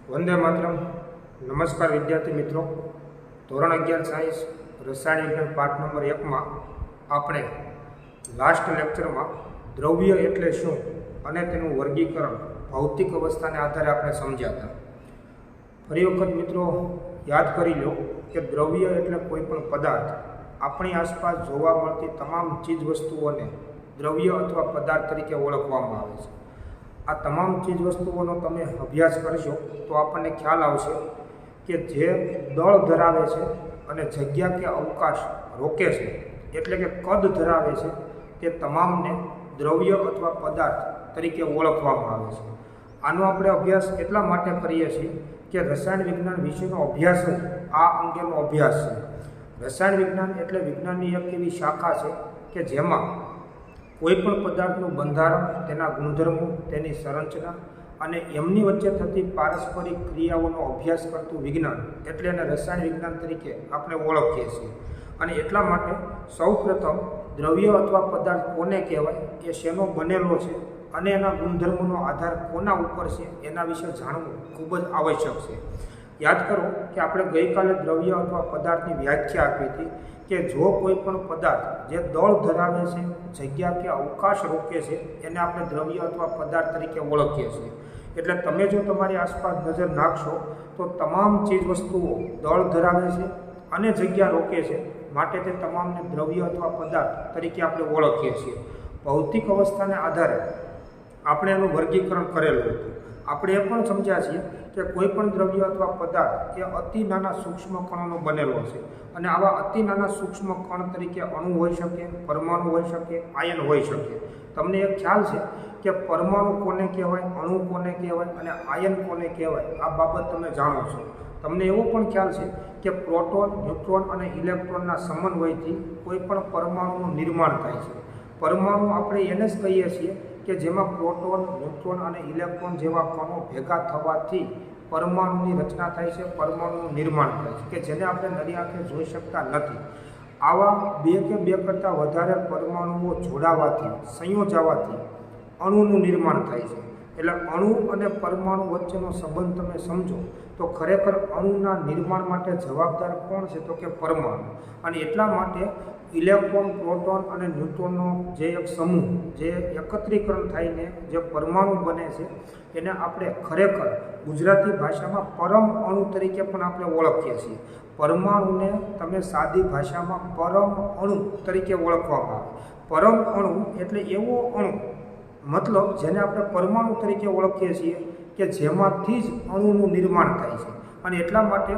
વંદે માતરમ. નમસ્કાર વિદ્યાર્થી મિત્રો. ધોરણ 11 સાયન્સ રસાયણ વિજ્ઞાન પાઠ નંબર 1 માં આપણે લાસ્ટ લેક્ચરમાં દ્રવ્ય એટલે શું અને તેનું વર્ગીકરણ ભૌતિક અવસ્થાને આધારે આપણે સમજ્યા હતા. ફરી વખત મિત્રો યાદ કરી લો કે દ્રવ્ય એટલે કોઈ પણ પદાર્થ, આપણી આસપાસ જોવા મળતી તમામ ચીજ વસ્તુઓને દ્રવ્ય અથવા પદાર્થ તરીકે ઓળખવામાં આવે છે. આ તમામ ચીજ વસ્તુઓનો તમે અભ્યાસ કરશો તો આપણને ખ્યાલ આવશે કે જે દળ ધરાવે છે અને જગ્યા કે અવકાશ રોકે છે, એટલે કે કદ ધરાવે છે, તે તમામને દ્રવ્ય અથવા પદાર્થ તરીકે ઓળખવામાં આવે છે. આનો આપણે અભ્યાસ એટલા માટે કરીએ છીએ કે રસાયણ વિજ્ઞાન વિશેનો અભ્યાસ જ આ અંગેનો અભ્યાસ છે. રસાયણ વિજ્ઞાન એટલે વિજ્ઞાનની એક એવી શાખા છે કે જેમાં કોઈપણ પદાર્થનું બંધારણ, તેના ગુણધર્મો, તેની સંરચના અને એમની વચ્ચે થતી પારસ્પરિક ક્રિયાઓનો અભ્યાસ કરતું વિજ્ઞાન એટલે એને રસાયણ વિજ્ઞાન તરીકે આપણે ઓળખીએ છીએ. અને એટલા માટે સૌપ્રથમ દ્રવ્ય અથવા પદાર્થ કોને કહેવાય, એ શેનો બનેલો છે અને એના ગુણધર્મોનો આધાર કોના ઉપર છે એના વિશે જાણવું ખૂબ જ આવશ્યક છે. યાદ કરો કે આપણે ગઈકાલે દ્રવ્ય અથવા પદાર્થની વ્યાખ્યા આપી હતી કે જો કોઈ પણ પદાર્થ જે દળ ધરાવે છે, જગ્યા કે અવકાશ રોકે છે, એને આપણે દ્રવ્ય અથવા પદાર્થ તરીકે ઓળખીએ છીએ. એટલે તમે જો તમારી આસપાસ નજર નાખશો તો તમામ ચીજ વસ્તુઓ દળ ધરાવે છે અને જગ્યા રોકે છે, માટે તે તમામને દ્રવ્ય અથવા પદાર્થ તરીકે આપણે ઓળખીએ છીએ. ભૌતિક અવસ્થાને આધારે આપણે એનું વર્ગીકરણ કરેલું હતું. આપણે એ પણ સમજ્યા છીએ કે કોઈ પણ દ્રવ્ય અથવા પદાર્થ એ અતિ નાના સૂક્ષ્મ કણોનો બનેલો છે અને આવા અતિ નાના સૂક્ષ્મ કણ તરીકે અણુ હોઈ શકે, પરમાણુ હોઈ શકે, આયન હોઈ શકે. તમને એક ખ્યાલ છે કે પરમાણુ કોને કહેવાય, અણુ કોને કહેવાય અને આયન કોને કહેવાય, આ બાબત તમે જાણો છો. તમને એવો પણ ખ્યાલ છે કે પ્રોટોન, ન્યુટ્રોન અને ઇલેક્ટ્રોનના સમન્વયથી કોઈ પણ પરમાણુનું નિર્માણ થાય છે. પરમાણુ આપણે એને જ કહીએ છીએ કે જેમાં પ્રોટોન, ન્યુટ્રોન અને ઇલેક્ટ્રોન જેવા કણો ભેગા થવાથી પરમાણુની રચના થાય છે, પરમાણુનું નિર્માણ થાય છે, કે જેને આપણે નરી આંખે જોઈ શકતા નથી. આવા બે કે બે કરતાં વધારે પરમાણુઓ જોડાવાથી, સંયોજાવાથી અણુનું નિર્માણ થાય છે. એટલે અણુ અને પરમાણુ વચ્ચેનો સંબંધ તમે સમજો તો ખરેખર અણુના નિર્માણ માટે જવાબદાર કોણ છે, તો કે પરમાણુ. અને એટલા માટે ઇલેક્ટ્રોન, પ્રોટોન અને ન્યુટ્રોનનો જે એક સમૂહ, જે એકત્રીકરણ થઈને જે પરમાણુ બને છે, એને આપણે ખરેખર ગુજરાતી ભાષામાં પરમ અણુ તરીકે પણ આપણે ઓળખીએ છીએ. પરમાણુને તમે સાદી ભાષામાં પરમ અણુ તરીકે ઓળખવામાં આવે. પરમ અણુ એટલે એવો અણુ, મતલબ જેને આપણે પરમાણુ તરીકે ઓળખીએ છીએ કે જેમાંથી જ અણુનું નિર્માણ થાય છે. અને એટલા માટે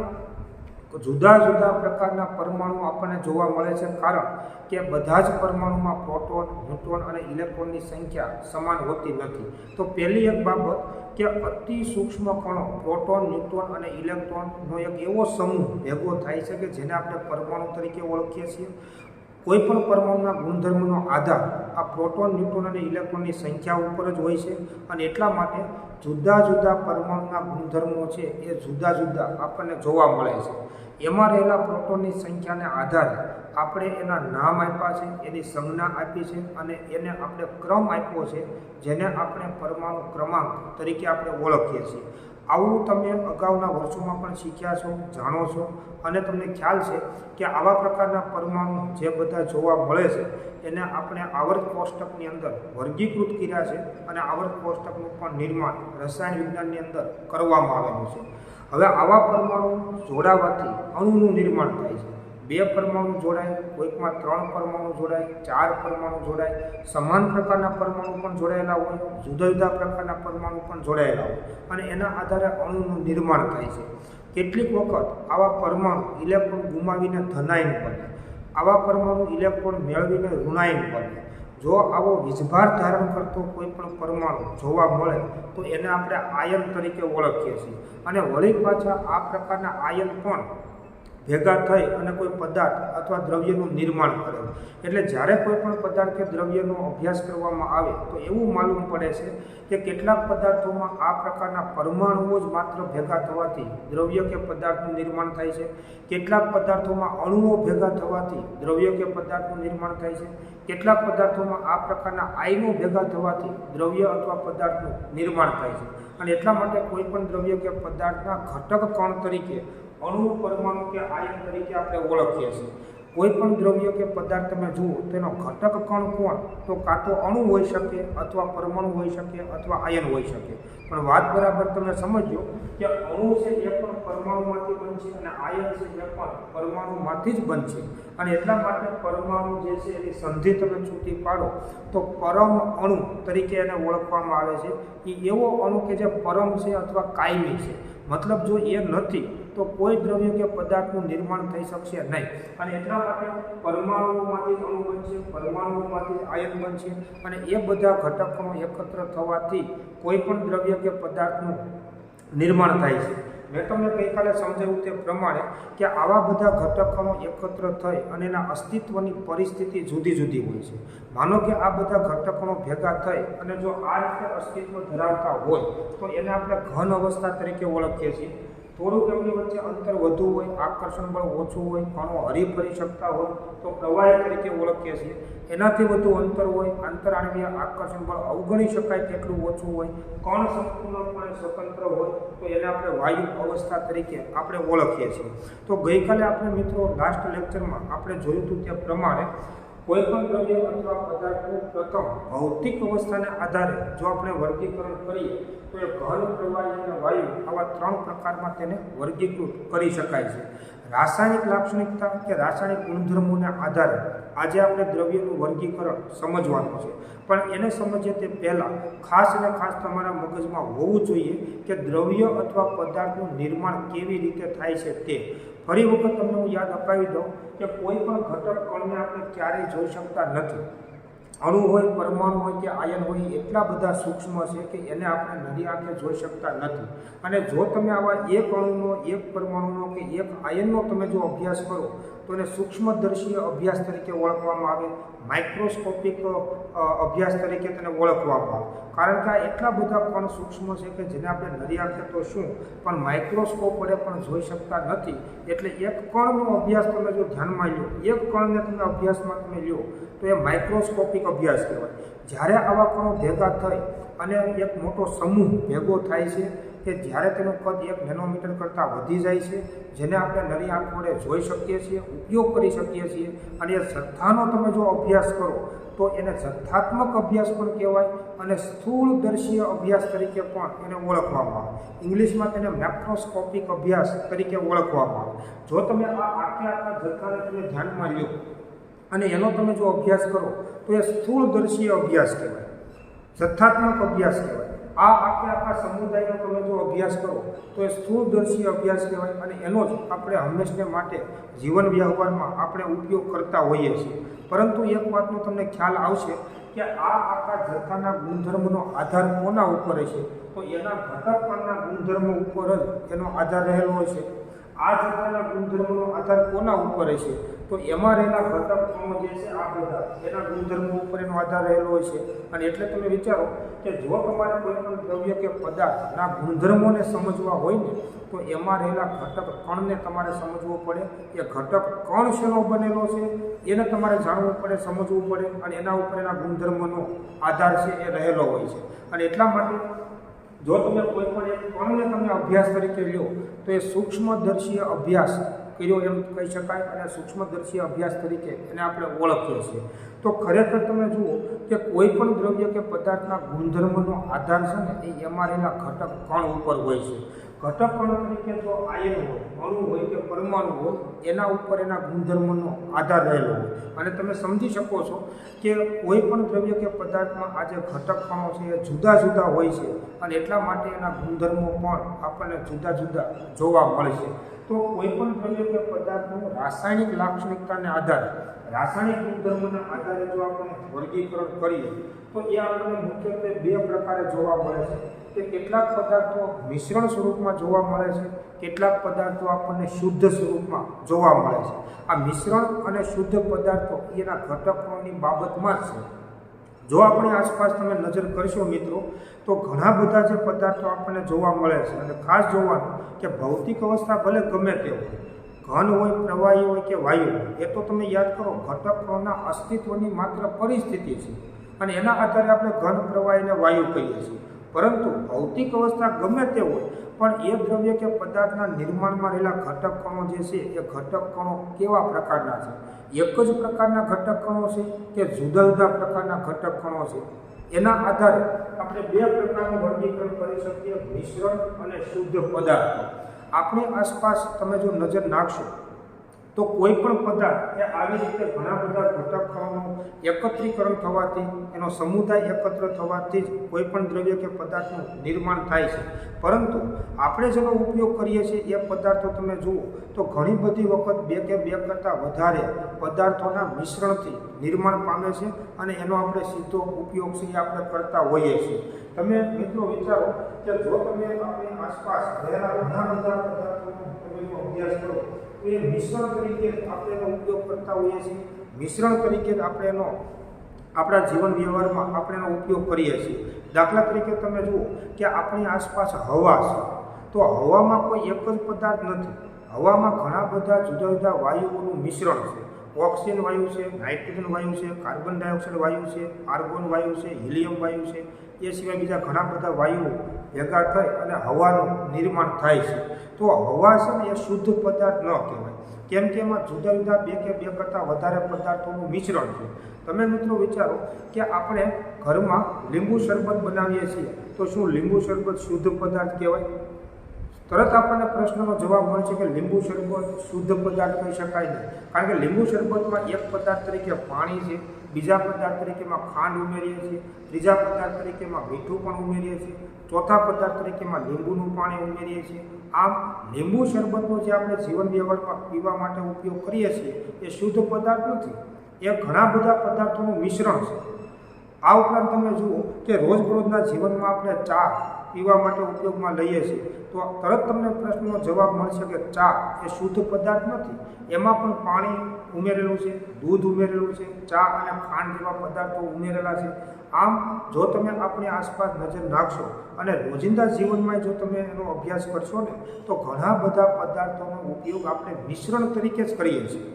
જુદા જુદા પ્રકારના પરમાણુ આપણને જોવા મળે છે, કારણ કે બધા જ પરમાણુમાં પ્રોટોન, ન્યુટ્રોન અને ઇલેક્ટ્રોનની સંખ્યા સમાન હોતી નથી. તો પહેલી એક બાબત કે અતિ સૂક્ષ્મ કણો પ્રોટોન, ન્યુટ્રોન અને ઇલેક્ટ્રોનનો એક એવો સમૂહ ભેગો થાય છે કે જેને આપણે પરમાણુ તરીકે ઓળખીએ છીએ. કોઈપણ પરમાણુના ગુણધર્મનો આધાર આ પ્રોટોન, ન્યુટ્રોન અને ઇલેક્ટ્રોનની સંખ્યા ઉપર જ હોય છે. અને એટલા માટે જુદા જુદા પરમાણુના ગુણધર્મો છે એ જુદા જુદા આપણને જોવા મળે છે. એમાં રહેલા પ્રોટોનની સંખ્યાને આધારે આપણે એના નામ આપ્યા છે, એની સંજ્ઞા આપી છે અને એને આપણે ક્રમ આપ્યો છે, જેને આપણે પરમાણુ ક્રમાંક તરીકે આપણે ઓળખીએ છીએ. આવું તમે અગાઉના વર્ષોમાં પણ શીખ્યા છો, જાણો છો. અને તમને ખ્યાલ છે કે આવા પ્રકારના પરમાણુ જે બધા જોવા મળે છે એને આપણે આવર્ત કોષ્ટકની અંદર વર્ગીકૃત કર્યા છે અને આવર્ત કોષ્ટકનું પણ નિર્માણ રસાયણ વિજ્ઞાનની અંદર કરવામાં આવેલું છે. હવે આવા પરમાણુ જોડાવાથી અણુનું નિર્માણ થાય છે. બે પરમાણુ જોડાય, કોઈકમાં 3 પરમાણુ જોડાય, 4 પરમાણુ જોડાય, સમાન પ્રકારના પરમાણુ પણ જોડાયેલા હોય, જુદા જુદા પ્રકારના પરમાણુ પણ જોડાયેલા હોય અને એના આધારે અણુનું નિર્માણ થાય છે. કેટલીક વખત આવા પરમાણુ ઇલેક્ટ્રોન ગુમાવીને ધનાયન બને, આવા પરમાણુ ઇલેક્ટ્રોન મેળવીને ઋણાયન બને. જો આવો વીજભાર ધારણ કરતો કોઈ પણ પરમાણુ જોવા મળે તો એને આપણે આયન તરીકે ઓળખીએ છીએ. અને વળી પાછા આ પ્રકારના આયન પણ ભેગા થઈ અને કોઈ પદાર્થ અથવા દ્રવ્યનું નિર્માણ કરે. એટલે જ્યારે કોઈ પણ પદાર્થ કે દ્રવ્યનો અભ્યાસ કરવામાં આવે તો એવું માલુમ પડે છે કે કેટલાક પદાર્થોમાં આ પ્રકારના પરમાણુઓ જ માત્ર ભેગા થવાથી દ્રવ્ય કે પદાર્થનું નિર્માણ થાય છે. કેટલાક પદાર્થોમાં અણુઓ ભેગા થવાથી દ્રવ્ય કે પદાર્થનું નિર્માણ થાય છે. કેટલાક પદાર્થોમાં આ પ્રકારના આયનો ભેગા થવાથી દ્રવ્ય અથવા પદાર્થનું નિર્માણ થાય છે. અને એટલા માટે કોઈ પણ દ્રવ્ય કે પદાર્થના ઘટક કણ તરીકે અણુ, પરમાણુ કે આયન તરીકે આપણે ઓળખીએ છીએ. કોઈ પણ દ્રવ્ય કે પદાર્થ તમે જુઓ તેનો ઘટક કણ કોણ, તો કાં તો અણુ હોઈ શકે, અથવા પરમાણુ હોઈ શકે, અથવા આયન હોઈ શકે. પણ વાત બરાબર તમે સમજો કે અણુ છે એ પણ પરમાણુમાંથી બનશે અને આયન છે એ પણ પરમાણુમાંથી જ બનશે. અને એટલા માટે પરમાણુ જે છે એની સંધિ તમે છૂટી પાડો તો પરમ અણુ તરીકે એને ઓળખવામાં આવે છે. એ એવો અણુ કે જે પરમ છે અથવા કાયમી છે. મતલબ જો એ નથી તો કોઈ દ્રવ્ય કે પદાર્થનું નિર્માણ થઈ શકશે નહીં. અને એટલા માટે પરમાણુઓમાંથી અણુ બનશે, પરમાણુઓમાંથી આયન બનશે, અને એ બધા ઘટકોનો એકત્ર થવાથી કોઈ પણ દ્રવ્ય કે પદાર્થનું નિર્માણ થાય છે. મેં તમને ગઈકાલે સમજાવ્યું તે પ્રમાણે કે આવા બધા ઘટકોનો એકત્ર થઈ અને એના અસ્તિત્વની પરિસ્થિતિ જુદી જુદી હોય છે. માનો કે આ બધા ઘટકોનો ભેગા થઈ અને જો આ રીતે અસ્તિત્વ ધરાવતા હોય તો એને આપણે ઘન અવસ્થા તરીકે ઓળખીએ છીએ. થોડુંક એમની વચ્ચે અંતર વધુ હોય, આકર્ષણ બળ ઓછું હોય, કણો હરીફરી શકતા હોય તો પ્રવાહી તરીકે ઓળખીએ છીએ. એનાથી વધુ અંતર હોય, આંતરાણવીય આકર્ષણ બળ અવગણી શકાય તેટલું ઓછું હોય, કણ સંપૂર્ણપણે સ્વતંત્ર હોય તો એને આપણે વાયુ અવસ્થા તરીકે આપણે ઓળખીએ છીએ. તો ગઈકાલે આપણે મિત્રો લાસ્ટ લેક્ચરમાં આપણે જોયું હતું તે પ્રમાણે કોઈ પણ દ્રવ્ય અથવા પદાર્થનું પ્રથમ ભૌતિક અવસ્થાને આધારે જો આપણે વર્ગીકરણ કરીએ તો એ ઘન, પ્રવાહી અને વાયુ આવા 3 પ્રકારમાં તેને વર્ગીકૃત કરી શકાય છે. રાસાયણિક લાક્ષણિકતા કે રાસાયણિક ગુણધર્મોના આધારે આજે આપણે દ્રવ્યનું વર્ગીકરણ સમજવાનું છે. પણ એને સમજીએ તે પહેલાં ખાસ અને ખાસ તમારા મગજમાં હોવું જોઈએ કે દ્રવ્ય અથવા પદાર્થનું નિર્માણ કેવી રીતે થાય છે તે. ફરી વખત તમને હું યાદ અપાવી દઉં કે કોઈ પણ ઘટક કણને આપણે ક્યારેય જોઈ શકતા નથી. અણુ હોય, પરમાણુ હોય કે આયન હોય એટલા બધા સૂક્ષ્મ છે કે એને આપણે નરી આંખે જોઈ શકતા નથી. અને જો તમે આવા એક અણુનો, એક પરમાણુનો કે એક આયનનો તમે જો અભ્યાસ કરો તો એને સૂક્ષ્મદર્શીય અભ્યાસ તરીકે ઓળખવામાં આવે, માઇક્રોસ્કોપિક અભ્યાસ તરીકે તેને ઓળખવામાં આવે. કારણ કે આ એટલા બધા કણ સૂક્ષ્મ છે કે જેને આપણે નરી આંખે તો શું પણ માઇક્રોસ્કોપ વડે પણ જોઈ શકતા નથી. એટલે એક કણનો અભ્યાસ તમે જો ધ્યાનમાં લો, એક કણને તમે અભ્યાસમાં તમે લો તો એ માઇક્રોસ્કોપિક અભ્યાસ કહેવાય. જ્યારે આવા કણો ભેગા થઈ અને એક મોટો સમૂહ ભેગો થાય છે કે જ્યારે તેનું કદ 1 નેનોમીટર કરતાં વધી જાય છે, જેને આપણે નરી આંખ વડે જોઈ શકીએ છીએ, ઉપયોગ કરી શકીએ છીએ. અને એ જથ્થાનો તમે જો અભ્યાસ કરો તો એને જથ્થાત્મક અભ્યાસ પણ કહેવાય અને સ્થૂળદર્શીય અભ્યાસ તરીકે પણ એને ઓળખવામાં આવે. ઇંગ્લિશમાં તેને મેક્રોસ્કોપિક અભ્યાસ તરીકે ઓળખવામાં આવે. જો તમે આ આખા જથ્થાને તમે ધ્યાનમાં લો અને એનો તમે જો અભ્યાસ કરો તો એ સ્થૂળદર્શીય અભ્યાસ કહેવાય, જથ્થાત્મક અભ્યાસ કહેવાય. આ આખા સમુદાયનો તમે જો અભ્યાસ કરો તો એ સ્થૂળદર્શીય અભ્યાસ કહેવાય. અને એનો જ આપણે હંમેશને માટે જીવન વ્યવહારમાં આપણે ઉપયોગ કરતા હોઈએ છીએ. પરંતુ એક વાતનો તમને ખ્યાલ આવશે કે આ આખા જથ્થાના ગુણધર્મનો આધાર કોના ઉપર છે, તો એના ઘટક કણના ગુણધર્મો ઉપર જ એનો આધાર રહેલો હોય છે. આ જથ્થાના ગુણધર્મોનો આધાર કોના ઉપર છે, તો એમાં રહેલા ઘટક કણો જે છે આ બધા એના ગુણધર્મો ઉપર એનો આધાર રહેલો હોય છે. અને એટલે તમે વિચારો કે જો તમારે કોઈ પણ દ્રવ્ય કે પદાર્થના ગુણધર્મોને સમજવા હોય ને તો એમાં રહેલા ઘટક કણને તમારે સમજવો પડે. એ ઘટક કણ શેનો બનેલો છે એને તમારે જાણવું પડે, સમજવું પડે. અને એના ઉપર એના ગુણધર્મોનો આધાર છે એ રહેલો હોય છે. અને એટલા માટે જો તમે કોઈ પણ એક કણને તમે અભ્યાસ તરીકે લો તો એ સૂક્ષ્મદર્શીય અભ્યાસ કર્યો એમ કહી શકાય. અને સૂક્ષ્મદર્શીય અભ્યાસ તરીકે એને આપણે ઓળખીએ છીએ. તો ખરેખર તમે જુઓ કે કોઈ પણ દ્રવ્ય કે પદાર્થના ગુણધર્મનો આધાર છે ને એ એમાં રહેલા ઘટક કણ ઉપર હોય છે. ઘટક કણ તરીકે જો આયન હોય, અણુ હોય કે પરમાણુ હોય એના ઉપર એના ગુણધર્મનો આધાર રહેલો હોય. અને તમે સમજી શકો છો કે કોઈ પણ દ્રવ્ય કે પદાર્થમાં આ જે ઘટક કણો છે એ જુદા જુદા હોય છે અને એટલા માટે એના ગુણધર્મો પણ આપણને જુદા જુદા જોવા મળે છે. તો કોઈ પણ દ્રવ્ય કે પદાર્થનું રાસાયણિક લાક્ષણિકતાને આધારે, રાસાયણિક ગુણધર્મોના આધારે જો આપણે વર્ગીકરણ કરીએ તો એ આપણને મુખ્યત્વે 2 પ્રકારે જોવા મળે છે. કે કેટલાક પદાર્થો મિશ્રણ સ્વરૂપમાં જોવા મળે છે, કેટલાક પદાર્થો આપણને શુદ્ધ સ્વરૂપમાં જોવા મળે છે. આ મિશ્રણ અને શુદ્ધ પદાર્થો એના ઘટકોની બાબતમાં જ છે. જો આપણે આસપાસ તમે નજર કરશો મિત્રો તો ઘણા બધા જે પદાર્થો આપણને જોવા મળે છે. અને ખાસ જોવાનું કે ભૌતિક અવસ્થા ભલે ગમે તે હોય, ઘન હોય, પ્રવાહી હોય કે વાયુ હોય, એ તો તમે યાદ કરો ઘટકોના અસ્તિત્વની માત્ર પરિસ્થિતિ છે. અને એના આધારે આપણે ઘન, પ્રવાહી અને વાયુ કહીએ છીએ. પરંતુ ભૌતિક અવસ્થા ગમે તે હોય, પણ એ દ્રવ્ય કે પદાર્થના નિર્માણમાં રહેલા ઘટક કણો જે છે એ ઘટક કણો કેવા પ્રકારના છે? એક જ પ્રકારના ઘટક કણો છે કે જુદા જુદા પ્રકારના ઘટક કણો છે? એના આધારે આપણે બે પ્રકારનું વર્ગીકરણ કરી શકીએ, મિશ્રણ અને શુદ્ધ પદાર્થ. આપણી આસપાસ તમે જો નજર નાખશો તો કોઈ પણ પદાર્થ એ આવી રીતે ઘણા બધા ઘટક કણોનું એકત્રીકરણ થવાથી, એનો સમુદાય એકત્ર થવાથી જ કોઈ પણ દ્રવ્ય કે પદાર્થનું નિર્માણ થાય છે. પરંતુ આપણે જેનો ઉપયોગ કરીએ છીએ એ પદાર્થો તમે જુઓ તો ઘણી બધી વખત બે કે બે કરતાં વધારે પદાર્થોના મિશ્રણથી નિર્માણ પામે છે અને એનો આપણે સીધો ઉપયોગ છે એ આપણે કરતા હોઈએ છીએ. તમે મિત્રો વિચારો કે જો તમે આપણી આસપાસ રહેલા ઘણા બધા પદાર્થોનો તમે જો અભ્યાસ કરો તો એ મિશ્રણ તરીકે આપણે એનો ઉપયોગ કરતા હોઈએ છીએ. મિશ્રણ તરીકે આપણે એનો આપણા જીવન વ્યવહારમાં આપણે એનો ઉપયોગ કરીએ છીએ. દાખલા તરીકે તમે જુઓ કે આપણી આસપાસ હવા છે, તો હવામાં કોઈ એક જ પદાર્થ નથી. હવામાં ઘણા બધા જુદા જુદા વાયુઓનું મિશ્રણ છે. ઓક્સિજન વાયુ છે, નાઇટ્રોજન વાયુ છે, કાર્બન ડાયોક્સાઇડ વાયુ છે, આર્ગોન વાયુ છે, હિલિયમ વાયુ છે, એ સિવાય બીજા ઘણા બધા વાયુઓ ભેગા થઈ અને હવાનું નિર્માણ થાય છે. તો હવા છે ને એ શુદ્ધ પદાર્થ ન કહેવાય, કેમ કે એમાં જુદા જુદા બે કે બે કરતાં વધારે પદાર્થોનું મિશ્રણ છે. તમે મિત્રો વિચારો કે આપણે ઘરમાં લીંબુ શરબત બનાવીએ છીએ, તો શું લીંબુ શરબત શુદ્ધ પદાર્થ કહેવાય? તરત આપણને પ્રશ્નનો જવાબ મળે છે કે લીંબુ શરબત શુદ્ધ પદાર્થ કહી શકાય નહીં, કારણ કે લીંબુ શરબતમાં એક પદાર્થ તરીકે પાણી છે, બીજા પદાર્થ તરીકેમાં ખાંડ ઉમેરીએ છીએ, ત્રીજા પદાર્થ તરીકેમાં મીઠું પણ ઉમેરીએ છીએ, ચોથા પદાર્થ તરીકેમાં લીંબુનું પાણી ઉમેરીએ છીએ. આમ લીંબુ શરબતનો જે આપણે જીવન વ્યવહારમાં પીવા માટે ઉપયોગ કરીએ છીએ એ શુદ્ધ પદાર્થ નથી, એ ઘણા બધા પદાર્થોનું મિશ્રણ છે. આ ઉપરાંત તમે જુઓ કે રોજબરોજના જીવનમાં આપણે ચા પીવા માટે ઉપયોગમાં લઈએ છીએ, તો તરત તમને પ્રશ્નનો જવાબ મળશે કે ચા એ શુદ્ધ પદાર્થ નથી, એમાં પણ પાણી ઉમેરેલું છે, દૂધ ઉમેરેલું છે, ચા અને ખાંડ જેવા પદાર્થો ઉમેરેલા છે. આમ જો તમે આપણી આસપાસ નજર નાખશો અને રોજિંદા જીવનમાં જો તમે એનો અભ્યાસ કરશો ને તો ઘણા બધા પદાર્થોનો ઉપયોગ આપણે મિશ્રણ તરીકે જ કરીએ છીએ.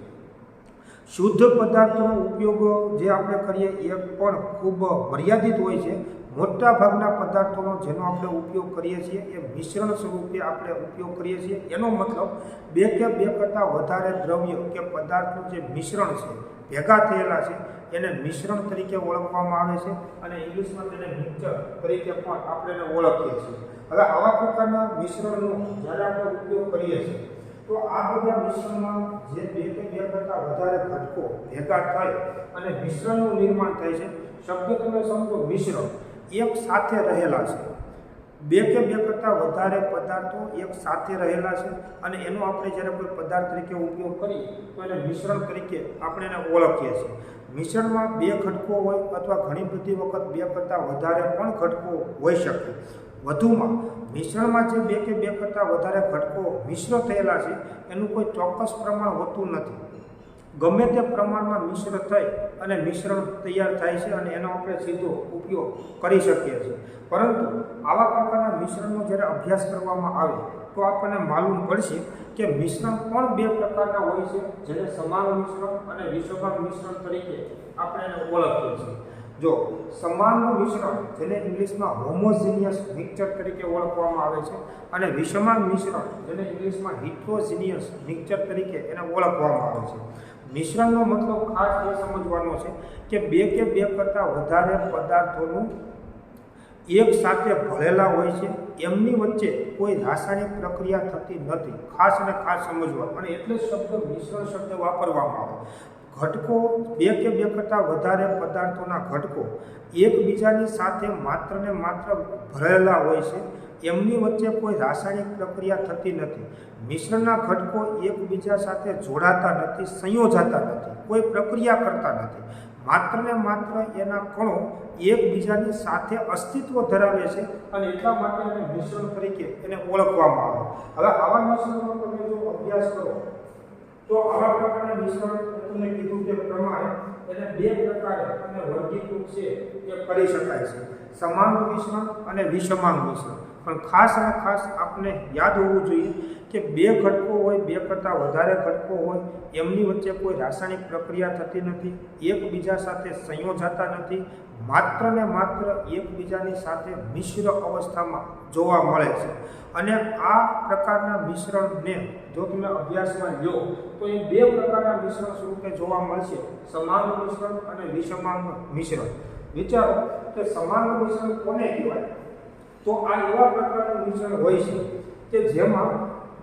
શુદ્ધ પદાર્થોનો ઉપયોગ જે આપણે કરીએ એ પણ ખૂબ મર્યાદિત હોય છે. મોટા ભાગના પદાર્થોનો જેનો આપણે ઉપયોગ કરીએ છીએ એ મિશ્રણ સ્વરૂપે આપણે ઉપયોગ કરીએ છીએ. એનો મતલબ બે કે બે કરતાં વધારે દ્રવ્ય કે પદાર્થનું જે મિશ્રણ છે, ભેગા થયેલા છે, એને મિશ્રણ તરીકે ઓળખવામાં આવે છે અને ઇંગ્લિશમાં તેને મિક્સચર તરીકે પણ આપણે એને ઓળખીએ છીએ. હવે આવા પ્રકારના મિશ્રણનો જ્યારે આપણે ઉપયોગ કરીએ છીએ તો આ બધા મિશ્રણમાં જે બે કે બે કરતાં વધારે ઘટકો ભેગા થઈ અને મિશ્રણનું નિર્માણ થાય છે. શબ્દ તમે સમજો, મિશ્રણ એક સાથે રહેલા છે, બે કે બે કરતાં વધારે પદાર્થો એક સાથે રહેલા છે અને એનો આપણે જ્યારે કોઈ પદાર્થ તરીકે ઉપયોગ કરીએ તો એને મિશ્રણ તરીકે આપણે એને ઓળખીએ છીએ. મિશ્રણમાં બે ઘટકો હોય અથવા ઘણી બધી વખત બે કરતાં વધારે પણ ઘટકો હોઈ શકે. વધુમાં મિશ્રણમાં જે બે કે બે કરતાં વધારે ઘટકો મિશ્ર થયેલા છે એનું કોઈ ચોક્કસ પ્રમાણ હોતું નથી. ગમે તે પ્રમાણમાં મિશ્ર થઈ અને મિશ્રણ તૈયાર થાય છે અને એનો આપણે સીધો ઉપયોગ કરી શકીએ છીએ. પરંતુ આવા પ્રકારના મિશ્રણનો જ્યારે અભ્યાસ કરવામાં આવે તો આપણને માલુમ પડશે કે મિશ્રણ પણ બે પ્રકારના હોય છે, જેને સમાન મિશ્રણ અને વિષમ મિશ્રણ તરીકે આપણે એને ઓળખીએ છીએ. જો સમાનનું મિશ્રણ, જેને ઇંગ્લિશમાં હોમોજીનિયસ મિક્સચર તરીકે ઓળખવામાં આવે છે, અને વિષમાન મિશ્રણ, જેને ઇંગ્લિશમાં હિટ્રોજીનિયસ મિક્સચર તરીકે એને ઓળખવામાં આવે છે. મિશ્રણનો મતલબ ખાસ એ સમજવાનો છે કે બે કે બે કરતાં વધારે પદાર્થોનું એક સાથે ભળેલા હોય છે, એમની વચ્ચે કોઈ રાસાયણિક પ્રક્રિયા થતી નથી. ખાસ અને ખાસ સમજવાનું, અને એટલે શબ્દ મિશ્રણ શબ્દ વાપરવામાં આવે. ઘટકો બે કે બે કરતાં વધારે પદાર્થોના ઘટકો એકબીજાની સાથે માત્ર ને માત્ર ભરેલા હોય છે, એમની વચ્ચે કોઈ રાસાયણિક પ્રક્રિયા થતી નથી. મિશ્રણના ઘટકો એકબીજા સાથે જોડાતા નથી, સંયોજાતા નથી, કોઈ પ્રક્રિયા કરતા નથી. માત્ર ને માત્ર એના કણો એકબીજાની સાથે અસ્તિત્વ ધરાવે છે અને એટલા માટે એને મિશ્રણ તરીકે એને ઓળખવામાં આવે. હવે આવા મિશ્રણનો તમે જો અભ્યાસ કરો તો આવા પ્રકારના મિશ્રણ તમને કીધું તે પ્રમાણે એને બે પ્રકારે અને વર્ગીકૃત છે એ કરી શકાય છે: સમાન મિશ્રણ અને વિષમાંગ મિશ્રણ. પણ ખાસ અને ખાસ આપણે યાદ હોવું જોઈએ કે બે ઘટકો હોય, બે કરતાં વધારે ઘટકો હોય, એમની વચ્ચે કોઈ રાસાયણિક પ્રક્રિયા થતી નથી, એકબીજા સાથે સંયોજાતા નથી, માત્ર ને માત્ર એકબીજાની સાથે મિશ્ર અવસ્થામાં જોવા મળે છે. અને આ પ્રકારના મિશ્રણને જો તમે અભ્યાસમાં લો તો એ બે પ્રકારના મિશ્રણ સ્વરૂપે જોવા મળશે, સમાંગ મિશ્રણ અને વિષમાંગ મિશ્રણ. વિચારો કે સમાંગ મિશ્રણ કોને કહેવાય? તો આ એવા પ્રકારનું મિશ્રણ હોય છે કે જેમાં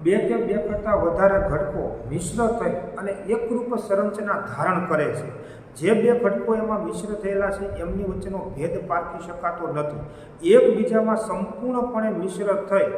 બે કે બે કરતાં વધારે ઘટકો મિશ્ર થઈ અને એકરૂપ સંરચના ધારણ કરે છે. જે બે ઘટકો એમાં મિશ્ર થયેલા છે એમની વચ્ચેનો ભેદ પારખી શકાતો નથી. એકબીજામાં સંપૂર્ણપણે મિશ્ર થઈ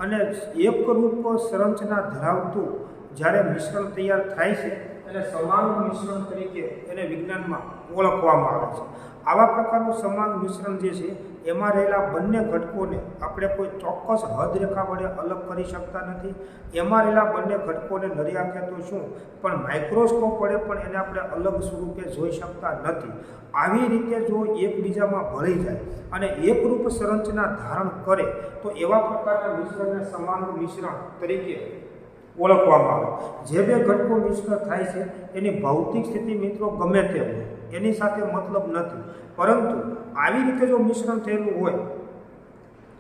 અને એકરૂપ સંરચના ધરાવતું જ્યારે મિશ્રણ તૈયાર થાય છે એને સમાંગ મિશ્રણ તરીકે એને વિજ્ઞાનમાં ઓળખવામાં આવે છે. આવા પ્રકારનું સમાંગ મિશ્રણ જે છે એમાં રહેલા બંને ઘટકોને આપણે કોઈ ચોક્કસ હદ રેખા વડે અલગ કરી શકતા નથી. એમાં રહેલા બંને ઘટકોને નરી આંખે તો શું પણ માઇક્રોસ્કોપ વડે પણ એને આપણે અલગ સ્વરૂપે જોઈ શકતા નથી. આવી રીતે જો એકબીજામાં ભળી જાય અને એકરૂપ સંરચના ધારણ કરે તો એવા પ્રકારના મિશ્રણને સમાંગ મિશ્રણ તરીકે ઓળખવામાં આવે. જે બે ઘટકો મિશ્ર થાય છે એની ભૌતિક સ્થિતિ મિત્રો ગમે તે હોય, એની સાથે મતલબ નથી, પરંતુ આવી રીતે જો મિશ્રણ થયેલું હોય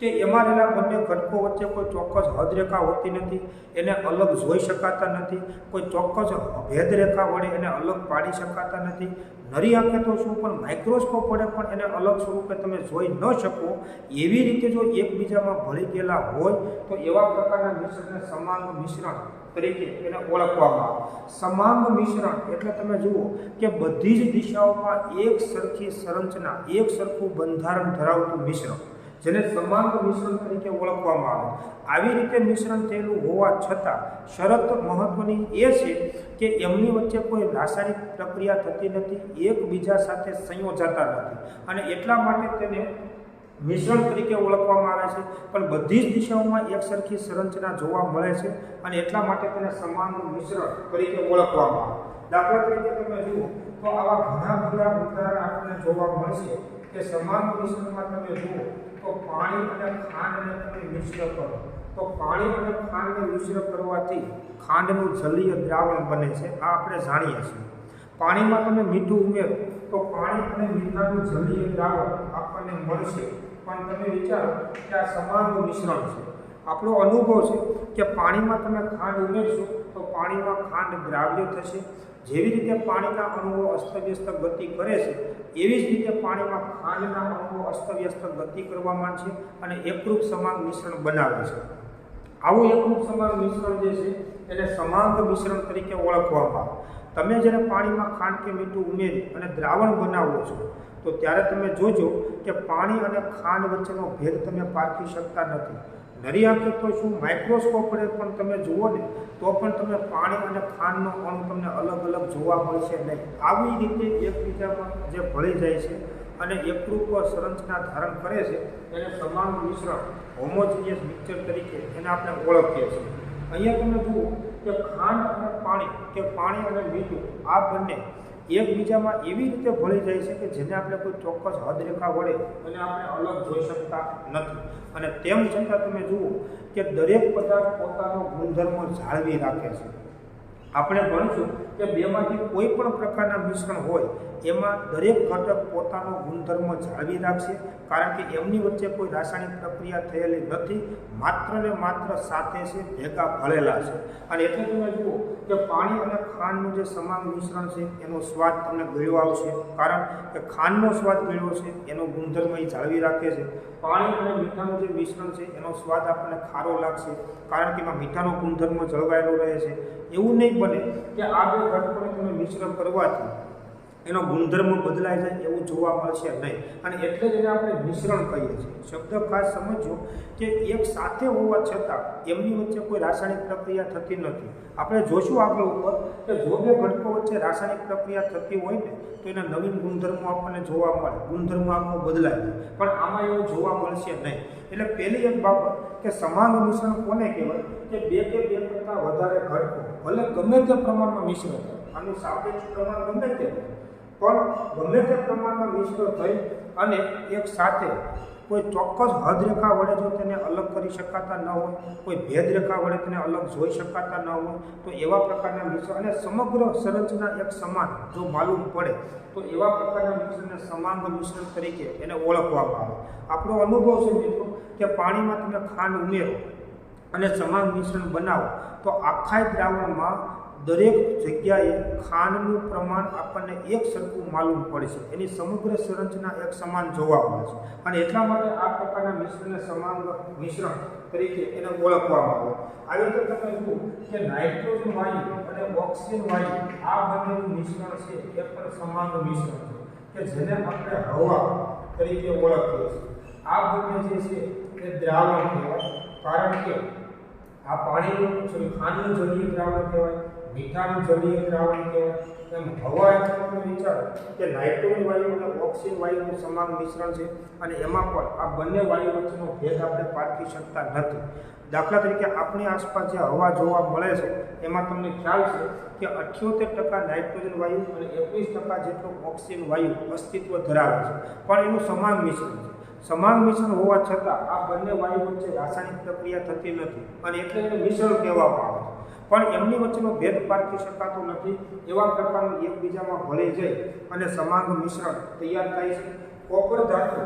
કે એમાં રહેલા બંને ઘટકો વચ્ચે કોઈ ચોક્કસ હદરેખા હોતી નથી, એને અલગ જોઈ શકાતા નથી, કોઈ ચોક્કસ ભેદરેખા વડે એને અલગ પાડી શકાતા નથી, નરી આંખે તો શું પણ માઇક્રોસ્કોપ વડે પણ એને અલગ સ્વરૂપે તમે જોઈ ન શકો. એવી રીતે જો એકબીજામાં ભળી ગયેલા હોય તો એવા પ્રકારના મિશ્રણને સમાંગ મિશ્રણ તરીકે એને ઓળખવામાં આવે. સમાંગ મિશ્રણ એટલે તમે જુઓ કે બધી જ દિશાઓમાં એક સરખી સંરચના, એક સરખું બંધારણ ધરાવતું મિશ્રણ, જેને સમાંગ મિશ્રણ તરીકે ઓળખવામાં આવે. આવી રીતે મિશ્રણ થયેલું હોવા છતાં શરત મહત્વની એ છે કે એમની વચ્ચે કોઈ રાસાયણિક પ્રક્રિયા થતી નથી, એકબીજા સાથે સંયોજાતા નથી અને એટલા માટે તેને મિશ્રણ તરીકે ઓળખવામાં આવે છે. પણ બધી જ દિશાઓમાં એક સરખી સંરચના જોવા મળે છે અને એટલા માટે તેને સમાંગ મિશ્રણ તરીકે ઓળખવામાં આવે. દાખલા તરીકે તમે જુઓ તો આવા ઘણા બધા ઉદાહરણ આપણને જોવા મળશે કે સમાંગ મિશ્રણમાં તમે જુઓ તો પાણી અને ખાંડને તમે મિશ્ર કરો તો પાણી અને ખાંડને મિશ્ર કરવાથી ખાંડનું જલીય દ્રાવણ બને છે. આ આપણે જાણીએ છીએ. પાણીમાં તમે મીઠું ઉમેરો તો પાણી અને મીઠાનું જલીય દ્રાવણ આપણને મળશે. પણ તમે વિચારો કે આ સમાંગ મિશ્રણ છે. આપણો અનુભવ છે કે પાણીમાં તમે ખાંડ ઉમેરશો તો પાણીમાં ખાંડ દ્રાવ્ય થશે. જેવી રીતે પાણીના અણુઓ અસ્તવ્યસ્ત ગતિ કરે છે એવી જ રીતે પાણીમાં ખાંડના અણુઓ અસ્તવ્યસ્ત ગતિ કરવા માંડશે અને એકરૂપ સમાંગ મિશ્રણ બનાવે છે. આવું એકરૂપ સમાંગ મિશ્રણ જે છે એને સમાંગ મિશ્રણ તરીકે ઓળખવામાં આવે. તમે જ્યારે પાણીમાં ખાંડ કે મીઠું ઉમેરી અને દ્રાવણ બનાવો છો તો ત્યારે તમે જોજો કે પાણી અને ખાંડ વચ્ચેનો ભેદ તમે પારખી શકતા નથી. નરી આંખે તો શું માઇક્રોસ્કોપ વડે પણ તમે જુઓ ને તો પણ તમે પાણી અને ખાંડનો અણુ તમને અલગ અલગ જોવા મળશે નહીં. આવી રીતે એકબીજામાં જે ભળી જાય છે અને એકરૂપ સંરચના ધારણ કરે છે એને સમાંગ મિશ્રણ, હોમોજીનિયસ મિક્સચર તરીકે એને આપણે ઓળખીએ છીએ. અહીંયા તમે જુઓ કે ખાંડ અને પાણી કે પાણી અને મીઠું આ બંને એકબીજામાં એવી રીતે ભળી જાય છે કે જેને આપણે કોઈ ચોક્કસ હદરેખા વડે એને આપણે અલગ જોઈ શકતા નથી. અને તેમ છતાં તમે જુઓ કે દરેક પદાર્થ પોતાનો ગુણધર્મ જાળવી રાખે છે. આપણે ભણીશું કે બેમાંથી કોઈ પણ પ્રકારના મિશ્રણ હોય એમાં દરેક ઘટક પોતાનો ગુણધર્મ જાળવી રાખશે, કારણ કે એમની વચ્ચે કોઈ રાસાયણિક પ્રક્રિયા થયેલી નથી, માત્ર ને માત્ર સાથે છે, ભેગા ભળેલા છે. અને એટલે તમે જુઓ કે પાણી અને ખાંડનું જે સમાંગ મિશ્રણ છે એનો સ્વાદ તમને ગળ્યો આવશે, કારણ કે ખાંડનો સ્વાદ ગળ્યો છે, એનો ગુણધર્મ એ જાળવી રાખે છે. પાણી અને મીઠાનું જે મિશ્રણ છે એનો સ્વાદ આપણને ખારો લાગશે, કારણ કે એમાં મીઠાનો ગુણધર્મ જળવાયેલો રહે છે. એવું નહીં બને કે આ બે ઘટકોને તમે મિશ્રણ કરવાથી એનો ગુણધર્મ બદલાઈ જાય એવું જોવા મળશે નહીં. અને એટલે જ એને આપણે મિશ્રણ કહીએ છીએ. શબ્દ ખાસ સમજો કે એક સાથે હોવા છતાં એમની વચ્ચે કોઈ રાસાયણિક પ્રક્રિયા થતી નથી. આપણે જોશું આગળ ઉપર કે જો બે ઘટકો વચ્ચે રાસાયણિક પ્રક્રિયા થતી હોય ને તો એના નવીન ગુણધર્મો આપણને જોવા મળે, ગુણધર્મો આખો બદલાય જાય, પણ આમાં એવું જોવા મળશે નહીં. એટલે પહેલી એક બાબત કે સમાંગ મિશ્રણ કોને કહેવાય કે બે કે બે કરતાં વધારે ઘટકો ભલે ગમે તે પ્રમાણમાં મિશ્ર થાય, આનું સાપેક્ષ પ્રમાણ ગમે તે પણ ગમે તે પ્રમાણમાં મિશ્ર થઈ અને એક સાથે કોઈ ચોક્કસ હદ રેખા વડે જો તેને અલગ કરી શકાતા ન હોય, કોઈ ભેદ રેખા વડે તેને અલગ જોઈ શકાતા ન હોય, તો એવા પ્રકારના મિશ્રણ અને સમગ્ર સંરચના એક સમાન જો માલુમ પડે તો એવા પ્રકારના મિશ્રણને સમાંગ મિશ્રણ તરીકે એને ઓળખવામાં આવે. આપણો અનુભવ છે મિત્રો કે પાણીમાં તમે ખાંડ ઉમેરો અને સમાંગ મિશ્રણ બનાવો તો આખા દ્રાવણમાં દરેક જગ્યાએ ખાંડનું પ્રમાણ આપણને એક સરખું માલુમ પડે છે, એની સમગ્ર સંરચના એક સમાન જોવા મળે છે. અને એટલા માટે આ પ્રકારના મિશ્રણને સમાંગ મિશ્રણ તરીકે એને ઓળખવામાં આવે. આવી રીતે તમે જુઓ કે નાઇટ્રોજન વાયુ અને ઓક્સિજન વાયુ આ બંનેનું મિશ્રણ છે એ પણ સમાંગ મિશ્રણ છે કે જેને આપણે હવા તરીકે ઓળખીએ છીએ. આ બંને જે છે એ દ્રાવણ કહેવાય, કારણ કે આ પાણીનું ખાંડનું જલીય દ્રાવણ કહેવાય, મીઠાનું જલીય દ્રાવણ કહેવાય. એમ હવા એટલે તમે વિચારો કે નાઇટ્રોજન વાયુ અને ઓક્સિજન વાયુનું સમાન મિશ્રણ છે અને એમાં પણ આ બંને વાયુ વચ્ચેનો ભેદ આપણે પારખી શકતા નથી. દાખલા તરીકે આપણી આસપાસ જે હવા જોવા મળે છે એમાં તમને ખ્યાલ છે કે 78% નાઇટ્રોજન વાયુ અને 21% જેટલો ઓક્સિજન વાયુ અસ્તિત્વ ધરાવે છે, પણ એનું સમાન મિશ્રણ છે. સમાન મિશ્રણ હોવા છતાં આ બંને વાયુ વચ્ચે રાસાયણિક પ્રક્રિયા થતી નથી અને એટલે એને મિશ્રણ કહેવામાં આવે છે. પણ એમની વચ્ચેનો ભેદ પારખી શકાતો નથી. એવા પ્રકારનું એકબીજામાં ભળી જાય અને સમાંગ મિશ્રણ તૈયાર થાય છે. કોપર ધાતુ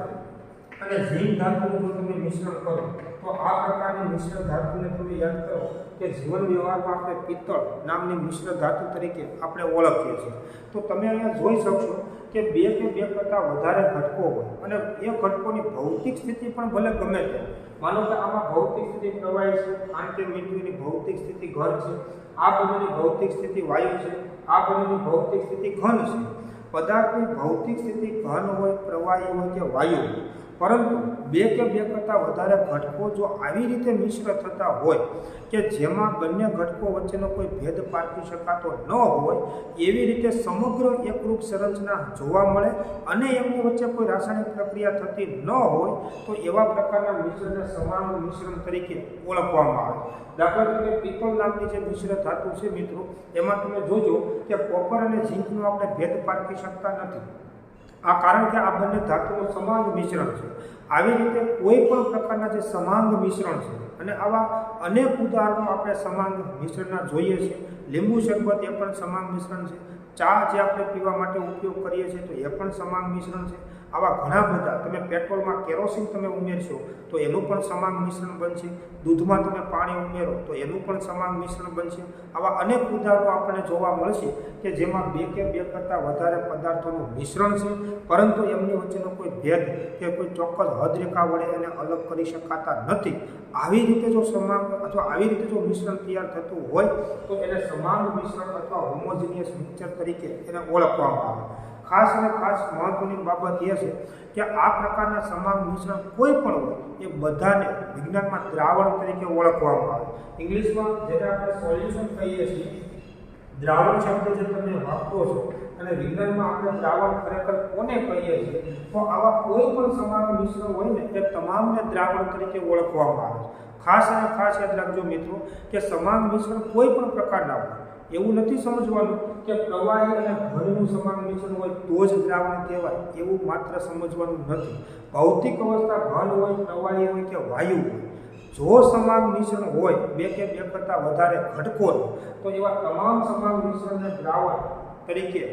અને ઝીંક ધાતુનું જો તમે મિશ્રણ કરો તો આ પ્રકારની મિશ્ર ધાતુને તમે યાદ કરો કે જીવન વ્યવહારમાં આપણે પિત્તળ નામની મિશ્ર ધાતુ તરીકે આપણે ઓળખીએ છીએ. તો તમે અહીંયા જોઈ શકશો કે બે કે બે કરતાં વધારે ઘટકો હોય અને એ ઘટકોની ભૌતિક સ્થિતિ પણ ભલે ગમે તે, માનો કે આમાં ભૌતિક સ્થિતિ પ્રવાહી છે, કારણ કે મીઠુંની ભૌતિક સ્થિતિ ઘન છે, આ બંનેની ભૌતિક સ્થિતિ વાયુ છે, આ બંનેની ભૌતિક સ્થિતિ ઘન છે. પદાર્થની ભૌતિક સ્થિતિ ઘન હોય, પ્રવાહી હોય કે વાયુ હોય, પરંતુ બે કે બે કરતાં વધારે ઘટકો જો આવી રીતે મિશ્ર થતા હોય કે જેમાં બંને ઘટકો વચ્ચેનો કોઈ ભેદ પારખી શકાતો ન હોય, એવી રીતે સમગ્ર એકરૂપ સંરચના જોવા મળે અને એમની વચ્ચે કોઈ રાસાયણિક પ્રક્રિયા થતી ન હોય તો એવા પ્રકારના મિશ્રણને સમાંગ મિશ્રણ તરીકે ઓળખવામાં આવે. દાખલા તરીકે પિત્તળ નામની જે મિશ્ર ધાતુ છે મિત્રો, એમાં તમે જોજો કે કોપર અને ઝીંકનો આપણે ભેદ પારખી શકતા નથી. આ કારણ કે આ બંને ધાતુનું સમાંગ મિશ્રણ છે. આવી રીતે કોઈ પણ પ્રકારના જે સમાંગ મિશ્રણ છે અને આવા અનેક ઉદાહરણો આપણે સમાંગ મિશ્રણના જોઈએ છીએ. લીંબુ શરબત એ પણ સમાંગ મિશ્રણ છે. ચા જે આપણે પીવા માટે ઉપયોગ કરીએ છીએ તો એ પણ સમાંગ મિશ્રણ છે. આવા ઘણા બધા, તમે પેટ્રોલમાં કેરોસીન તમે ઉમેરશો તો એનું પણ સમાંગ મિશ્રણ બનશે. દૂધમાં તમે પાણી ઉમેરો તો એનું પણ સમાંગ મિશ્રણ બનશે. આવા અનેક ઉદાહરણો આપણને જોવા મળશે કે જેમાં બે કે બે કરતાં વધારે પદાર્થોનું મિશ્રણ છે, પરંતુ એમની વચ્ચેનો કોઈ ભેદ કે કોઈ ચોક્કસ હદ રેખા વડે એને અલગ કરી શકાતા નથી. આવી રીતે જો સમાંગ અથવા આવી રીતે જો મિશ્રણ તૈયાર થતું હોય તો એને સમાંગ મિશ્રણ અથવા હોમોજીનિયસ મિક્સચર તરીકે એને ઓળખવામાં આવે. ખાસ અને ખાસ મહત્વની બાબત એ છે કે આ પ્રકારના સમાંગ મિશ્રણ કોઈ પણ હોય એ બધાને વિજ્ઞાનમાં દ્રાવણ તરીકે ઓળખવામાં આવે. ઇંગ્લિશમાં જેને આપણે સોલ્યુશન કહીએ છીએ, દ્રાવણ શબ્દ જે તમે વાપરો છો અને વિજ્ઞાનમાં આપણે દ્રાવણ ખરેખર કોને કહીએ છીએ, તો આવા કોઈ પણ સમાંગ મિશ્રણ હોય ને એ તમામને દ્રાવણ તરીકે ઓળખવામાં આવે છે. ખાસ અને ખાસ યાદ રાખજો મિત્રો કે સમાંગ મિશ્રણ કોઈ પણ પ્રકારના હોય, એવું નથી સમજવાનું કે પ્રવાહી અને ઘનનું સમાંગ મિશ્રણ હોય તો જ દ્રાવણ કહેવાય, એવું માત્ર સમજવાનું નથી. ભૌતિક અવસ્થા ઘન હોય, પ્રવાહી હોય કે વાયુ હોય, જો સમાંગ મિશ્રણ હોય બે કે બે કરતાં વધારે ઘટકો તો એવા તમામ સમાંગ મિશ્રણને દ્રાવણ તરીકે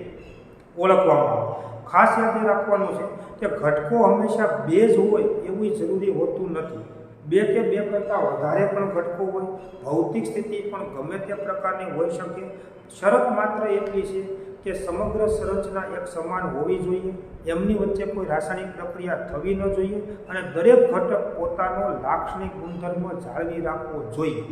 ઓળખવામાં આવે. ખાસ યાદ રાખવાનું છે કે ઘટકો હંમેશા બે જ હોય એવું જરૂરી હોતું નથી. બે કે બે કરતાં વધારે પણ ઘટકો હોય, ભૌતિક સ્થિતિ પણ ગમે તે પ્રકારની હોઈ શકે. શરત માત્ર એટલી છે કે સમગ્ર સંરચના એક સમાન હોવી જોઈએ, એમની વચ્ચે કોઈ રાસાયણિક પ્રક્રિયા થવી ન જોઈએ અને દરેક ઘટક પોતાનો લાક્ષણિક ગુણધર્મ જાળવી રાખવો જોઈએ.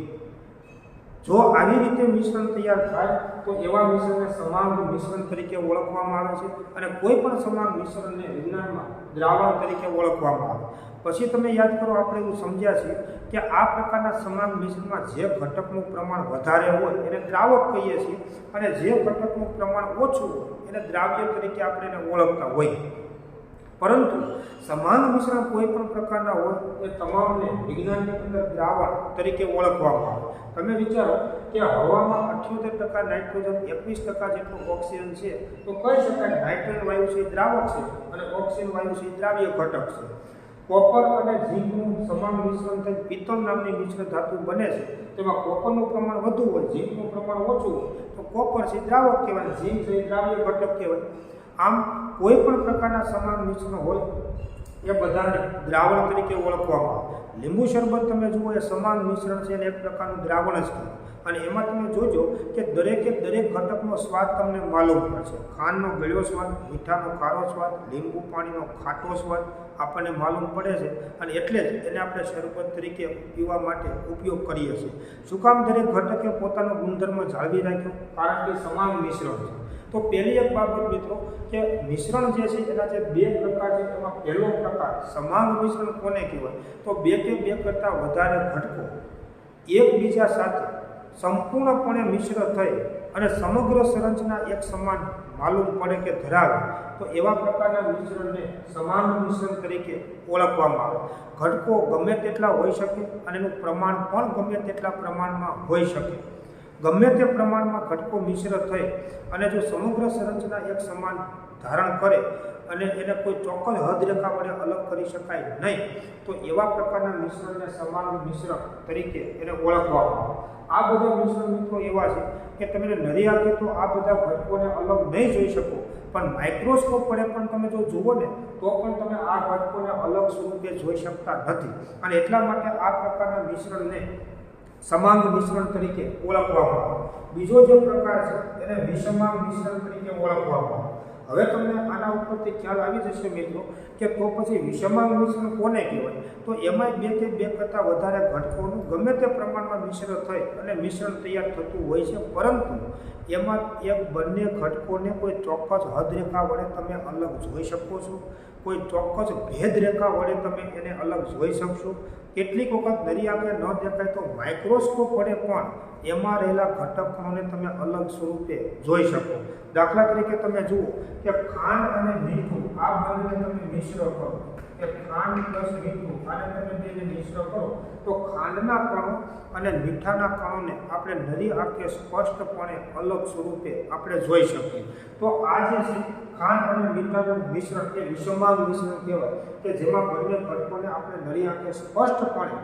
જો આવી રીતે મિશ્રણ તૈયાર થાય તો એવા મિશ્રણને સમાંગ મિશ્રણ તરીકે ઓળખવામાં આવે છે અને કોઈ પણ સમાંગ મિશ્રણને વિજ્ઞાનમાં દ્રાવણ તરીકે ઓળખવામાં આવે. પછી તમે યાદ કરો, આપણે એવું સમજ્યા છીએ કે આ પ્રકારના સમાંગ મિશ્રણમાં જે ઘટકનું પ્રમાણ વધારે હોય એને દ્રાવક કહીએ છીએ અને જે ઘટકનું પ્રમાણ ઓછું હોય એને દ્રાવ્ય તરીકે આપણે એને ઓળખતા હોઈએ. પરંતુ સમાંગ મિશ્રણ કોઈ પણ પ્રકારના હોય એ તમામને વિજ્ઞાનની અંદર દ્રાવણ તરીકે ઓળખવામાં આવે. તમે વિચારો કે હવામાં 78% નાઇટ્રોજન, 21% જેટલું ઓક્સિજન છે, તો કહી શકાય નાઇટ્રોજન વાયુ છે દ્રાવક છે અને ઓક્સિજન વાયુ છે દ્રાવ્ય ઘટક છે. કોપર અને ઝીંકનું સમાન મિશ્રણ થઈ પિત્તળ નામની મિશ્ર ધાતુ બને છે. તેમાં કોપરનું પ્રમાણ વધુ હોય, ઝીંકનું પ્રમાણ ઓછું હોય તો કોપર છે દ્રાવક કહેવાય, ઝીંક છે દ્રાવ્ય ઘટક કહેવાય. આમ કોઈ પણ પ્રકારના સમાન મિશ્રણ હોય એ બધાને દ્રાવણ તરીકે ઓળખવામાં આવે. લીંબુ શરબત તમે જુઓ એ સમાન મિશ્રણ છે અને એક પ્રકારનું દ્રાવણ જ કહેવાય. અને એમાં તમે જોજો કે દરેકે દરેક ઘટકનો સ્વાદ તમને માલુમ પડશે. ખાંડનો ગળ્યો સ્વાદ, મીઠાનો ખારો સ્વાદ, લીંબુ પાણીનો ખાટો સ્વાદ આપણને માલુમ પડે છે અને એટલે જ એને આપણે શરબત તરીકે પીવા માટે ઉપયોગ કરીએ છીએ. શું કામ દરેક ઘટકે પોતાનો ગુણધર્મ જાળવી રાખ્યો? કારણ કે સમાન મિશ્રણ છે. તો પહેલી એક બાબત મિત્રો કે મિશ્રણ જે છે એના જે બે પ્રકાર છે એમાં પહેલો પ્રકાર સમાંગ મિશ્રણ કોને કહેવાય? તો બે કે બે કરતાં વધારે ઘટકો એકબીજા સાથે સંપૂર્ણપણે મિશ્ર થઈ અને સમગ્ર સંરચના એક સમાન માલુમ પડે કે ધરાવે તો એવા પ્રકારના મિશ્રણને સમાંગ મિશ્રણ તરીકે ઓળખવામાં આવે. ઘટકો ગમે તેટલા હોઈ શકે અને એનું પ્રમાણ પણ ગમે તેટલા પ્રમાણમાં હોઈ શકે. ગમે તે પ્રમાણમાં ઘટકો મિશ્ર થઈ અને જો સમગ્ર સંરચના એક સમાન ધારણ કરે અને એને કોઈ ચોક્કસ હદરેખા વડે અલગ કરી શકાય નહીં તો એવા પ્રકારના મિશ્રણને સમાન મિશ્રણ તરીકે એને ઓળખવામાં આવે. આ બધા મિશ્રણ મિત્રો એવા છે કે તમે નરી આંખે તો આ બધા ઘટકોને અલગ નહીં જોઈ શકો, પણ માઇક્રોસ્કોપ વડે પણ તમે જો જુઓ ને તો પણ તમે આ ઘટકોને અલગ સ્વરૂપે જોઈ શકતા નથી. અને એટલા માટે આ પ્રકારના મિશ્રણને સમાંગ મિશ્રણ તરીકે ઓળખવામાં આવે. બીજો જે પ્રકાર છે એને વિષમાંગ મિશ્રણ તરીકે ઓળખવામાં આવે. હવે તમને આના ઉપરથી ખ્યાલ આવી જશે મિત્રો કે તો પછી વિષમાંગ મિશ્રણ કોને કહેવાય? તો એમાંય બે કે બે કરતાં વધારે ઘટકોનું ગમે તે પ્રમાણમાં મિશ્ર થઈ અને મિશ્રણ તૈયાર થતું હોય છે, પરંતુ એમાં એ બંને ઘટકોને કોઈ ચોક્કસ હદરેખા વડે તમે અલગ જોઈ શકો છો, કોઈ ચોક્કસ ભેદરેખા વડે તમે એને અલગ જોઈ શકશો. કેટલીક વખત નરી આંખે ન દેખાય તો માઇક્રોસ્કોપ વડે પણ એમાં રહેલા ઘટકોને તમે અલગ સ્વરૂપે જોઈ શકો. દાખલા તરીકે તમે જુઓ કે ખાંડ અને મીઠું આ બંનેને તમે મિશ્ર કરો, કે ખાંડ પ્લસ મીઠું આને તમે બેને મિશ્ર કરો તો ખાંડના કણો અને મીઠાના કણોને આપણે નરી આંખે સ્પષ્ટપણે અલગ સ્વરૂપે આપણે જોઈ શકીએ. તો આ જે છે ખાંડ અને મીઠાનું મિશ્રણ એ વિષમાંગ મિશ્રણ કહેવાય કે જેમાં બંને ઘટકોને આપણે નરી આંખે સ્પષ્ટપણે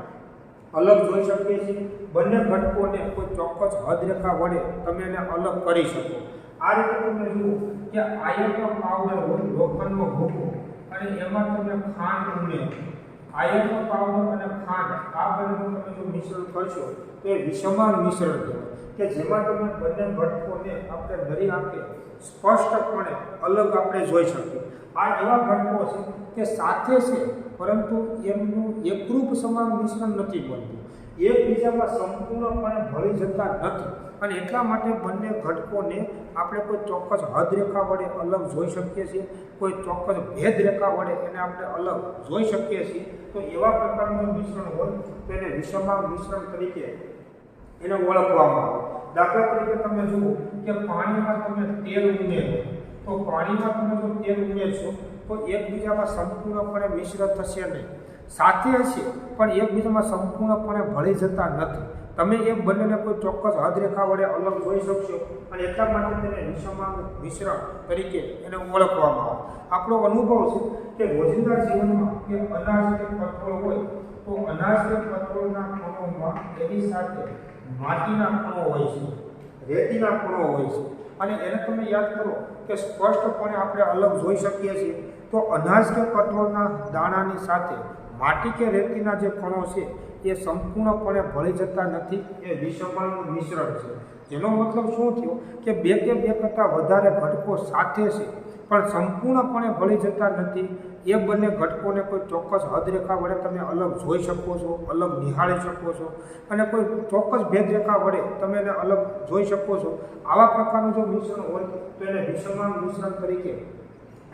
અલગ જોઈ શકીએ છીએ. બંને ઘટકોને કોઈ ચોક્કસ હદરેખા વડે તમે એને અલગ કરી શકો. આ રીતે તમે જુઓ કે આયર્નનો પાવડર હોય, લોખંડનો ભૂકો અને એમાં તમે ખાંડ ઉમેરો. આયર્નનો પાવડર અને ખાંડ આ બંનેનું તમે જો મિશ્રણ કરશો તો એ વિષમાંગ મિશ્રણ કહેવાય કે જેમાં તમે બંને ઘટકોને આપણે નરી આંખે સ્પષ્ટપણે અલગ આપણે જોઈ શકીએ. આ એવા ઘટકો છે કે સાથે છે પરંતુ એમનું એકરૂપ સમાન મિશ્રણ નથી બનતું, એકબીજામાં સંપૂર્ણપણે ભળી જતા નથી. અને એટલા માટે બંને ઘટકોને આપણે કોઈ ચોક્કસ હદરેખા વડે અલગ જોઈ શકીએ છીએ, કોઈ ચોક્કસ ભેદરેખા વડે એને આપણે અલગ જોઈ શકીએ છીએ. તો એવા પ્રકારનું મિશ્રણ હોય તો એને વિષમાંગ મિશ્રણ તરીકે એને ઓળખવામાં આવે. દાખલા તરીકે તમે જુઓ કે પાણીમાં તમે તેલ ઉમેરો તો પાણીમાં તમે જો તેલ ઉમેરશો તો એકબીજામાં સંપૂર્ણપણે મિશ્ર થશે નહીં, સાથે હશે પણ એકબીજામાં સંપૂર્ણપણે ભળી જતા નથી. તમે એ બંનેને કોઈ ચોક્કસ હદરેખા વડે અલગ જોઈ શકશો અને એટલા માટે તેને વિષમાંગ મિશ્રણ તરીકે એને ઓળખવામાં આવે. આપણો અનુભવ છે કે રોજિંદા જીવનમાં કે અનાજ કે કઠોળ હોય તો અનાજ કે કઠોળના કણોમાં એની સાથે માટીના કણો હોય છે, રેતીના કણો હોય છે અને એને તમે યાદ કરો કે સ્પષ્ટપણે આપણે અલગ જોઈ શકીએ છીએ. તો અનાજ કે કઠોળના દાણાની સાથે માટી કે રેતીના જે કણો છે એ સંપૂર્ણપણે ભળી જતા નથી, એ વિષમાંગ મિશ્રણ છે. જેનો મતલબ શું થયો કે બે કે બે કરતાં વધારે ઘટકો સાથે છે પણ સંપૂર્ણપણે ભળી જતા નથી. એ બંને ઘટકોને કોઈ ચોક્કસ હદરેખા વડે તમે અલગ જોઈ શકો છો, અલગ નિહાળી શકો છો અને કોઈ ચોક્કસ ભેદરેખા વડે તમે એને અલગ જોઈ શકો છો. આવા પ્રકારનું જો મિશ્રણ હોય તો એને વિષમાંગ મિશ્રણ તરીકે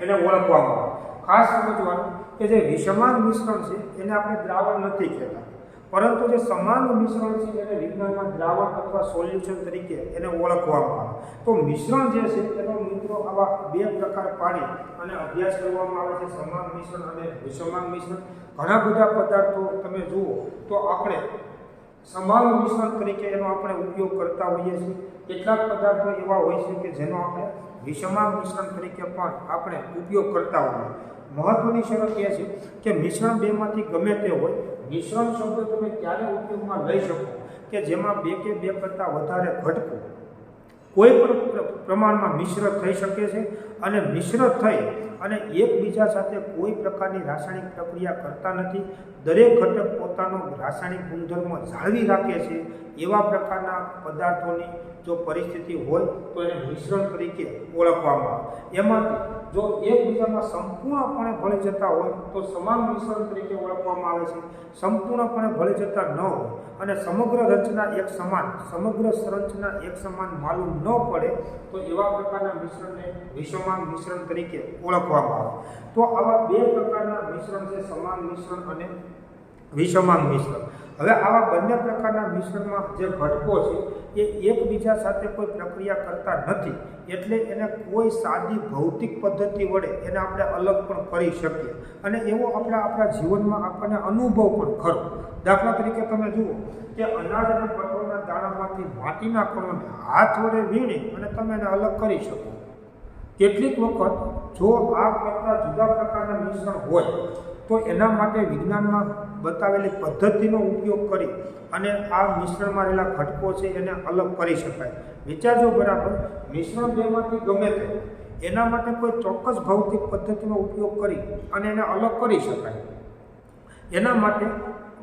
એને ઓળખવામાં આવે. ખાસ સમજવાનું કે જે વિષમાંગ મિશ્રણ છે એને આપણે દ્રાવણ નથી કહેતા, પરંતુ જે સમાંગ મિશ્રણ છે એને વિજ્ઞાનમાં દ્રાવણ અથવા સોલ્યુશન તરીકે એને ઓળખવામાં આવે. તો મિશ્રણ જે છે એનો મિત્રો આવા બે પ્રકાર પાડી અને અભ્યાસ કરવામાં આવે છે, સમાંગ મિશ્રણ અને વિષમાંગ મિશ્રણ. ઘણા બધા પદાર્થો તમે જુઓ તો આપણે સમાંગ મિશ્રણ તરીકે એનો આપણે ઉપયોગ કરતા હોઈએ છીએ. કેટલાક પદાર્થો એવા હોય છે કે જેનો આપણે વિષમાંગ મિશ્રણ તરીકે પણ આપણે ઉપયોગ કરતા હોઈએ. મહત્વની શરત એ છે કે મિશ્રણ બેમાંથી ગમે તે હોય, મિશ્રણ શબ્દ તમે ત્યારે ઉપયોગમાં લઈ શકો કે જેમાં બે કે બે કરતાં વધારે ઘટકો કોઈ પણ પ્રમાણમાં મિશ્ર થઈ શકે છે અને મિશ્ર થઈ અને એકબીજા સાથે કોઈ પ્રકારની રાસાયણિક પ્રક્રિયા કરતા નથી. દરેક ઘટક પોતાનો રાસાયણિક ગુણધર્મ જાળવી રાખે છે. એવા પ્રકારના પદાર્થોની જો પરિસ્થિતિ હોય તો એને મિશ્રણ તરીકે ઓળખવામાં આવે. એમાંથી જો એકબીજામાં સંપૂર્ણપણે ભળી જતા હોય તો સમાન મિશ્રણ તરીકે ઓળખવામાં આવે છે. સંપૂર્ણપણે ભળી જતા ન હોય અને સમગ્ર રચના એક સમાન, સમગ્ર સંરચના એક સમાન માલુમ ન પડે તો એવા પ્રકારના મિશ્રણને વિષમાંગ મિશ્રણ તરીકે ઓળખવામાં આવે. તો આવા બે પ્રકારના મિશ્રણ છે, સમાન મિશ્રણ અને વિષમાંગ મિશ્રણ. હવે આવા બંને પ્રકારના મિશ્રણમાં જે ઘટકો છે એ એકબીજા સાથે કોઈ પ્રક્રિયા કરતા નથી, એટલે એને કોઈ સાદી ભૌતિક પદ્ધતિ વડે એને આપણે અલગ પણ કરી શકીએ અને એવો આપણા જીવનમાં આપણને અનુભવ પણ ખરો. દાખલા તરીકે તમે જુઓ કે અનાજ અને કઠોળના દાણામાંથી માટીના કણોને હાથ વડે વીણી અને તમે એને અલગ કરી શકો. કેટલીક વખત જો આ કરતા જુદા પ્રકારના મિશ્રણ હોય તો એના માટે વિજ્ઞાનમાં બતાવેલી પદ્ધતિનો ઉપયોગ કરી અને આ મિશ્રણમાં રહેલા ઘટકો છે એને અલગ કરી શકાય. વિચારજો બરાબર, મિશ્રણ બેમાંથી ગમે તે એના માટે કોઈ ચોક્કસ ભૌતિક પદ્ધતિનો ઉપયોગ કરી અને એને અલગ કરી શકાય. એના માટે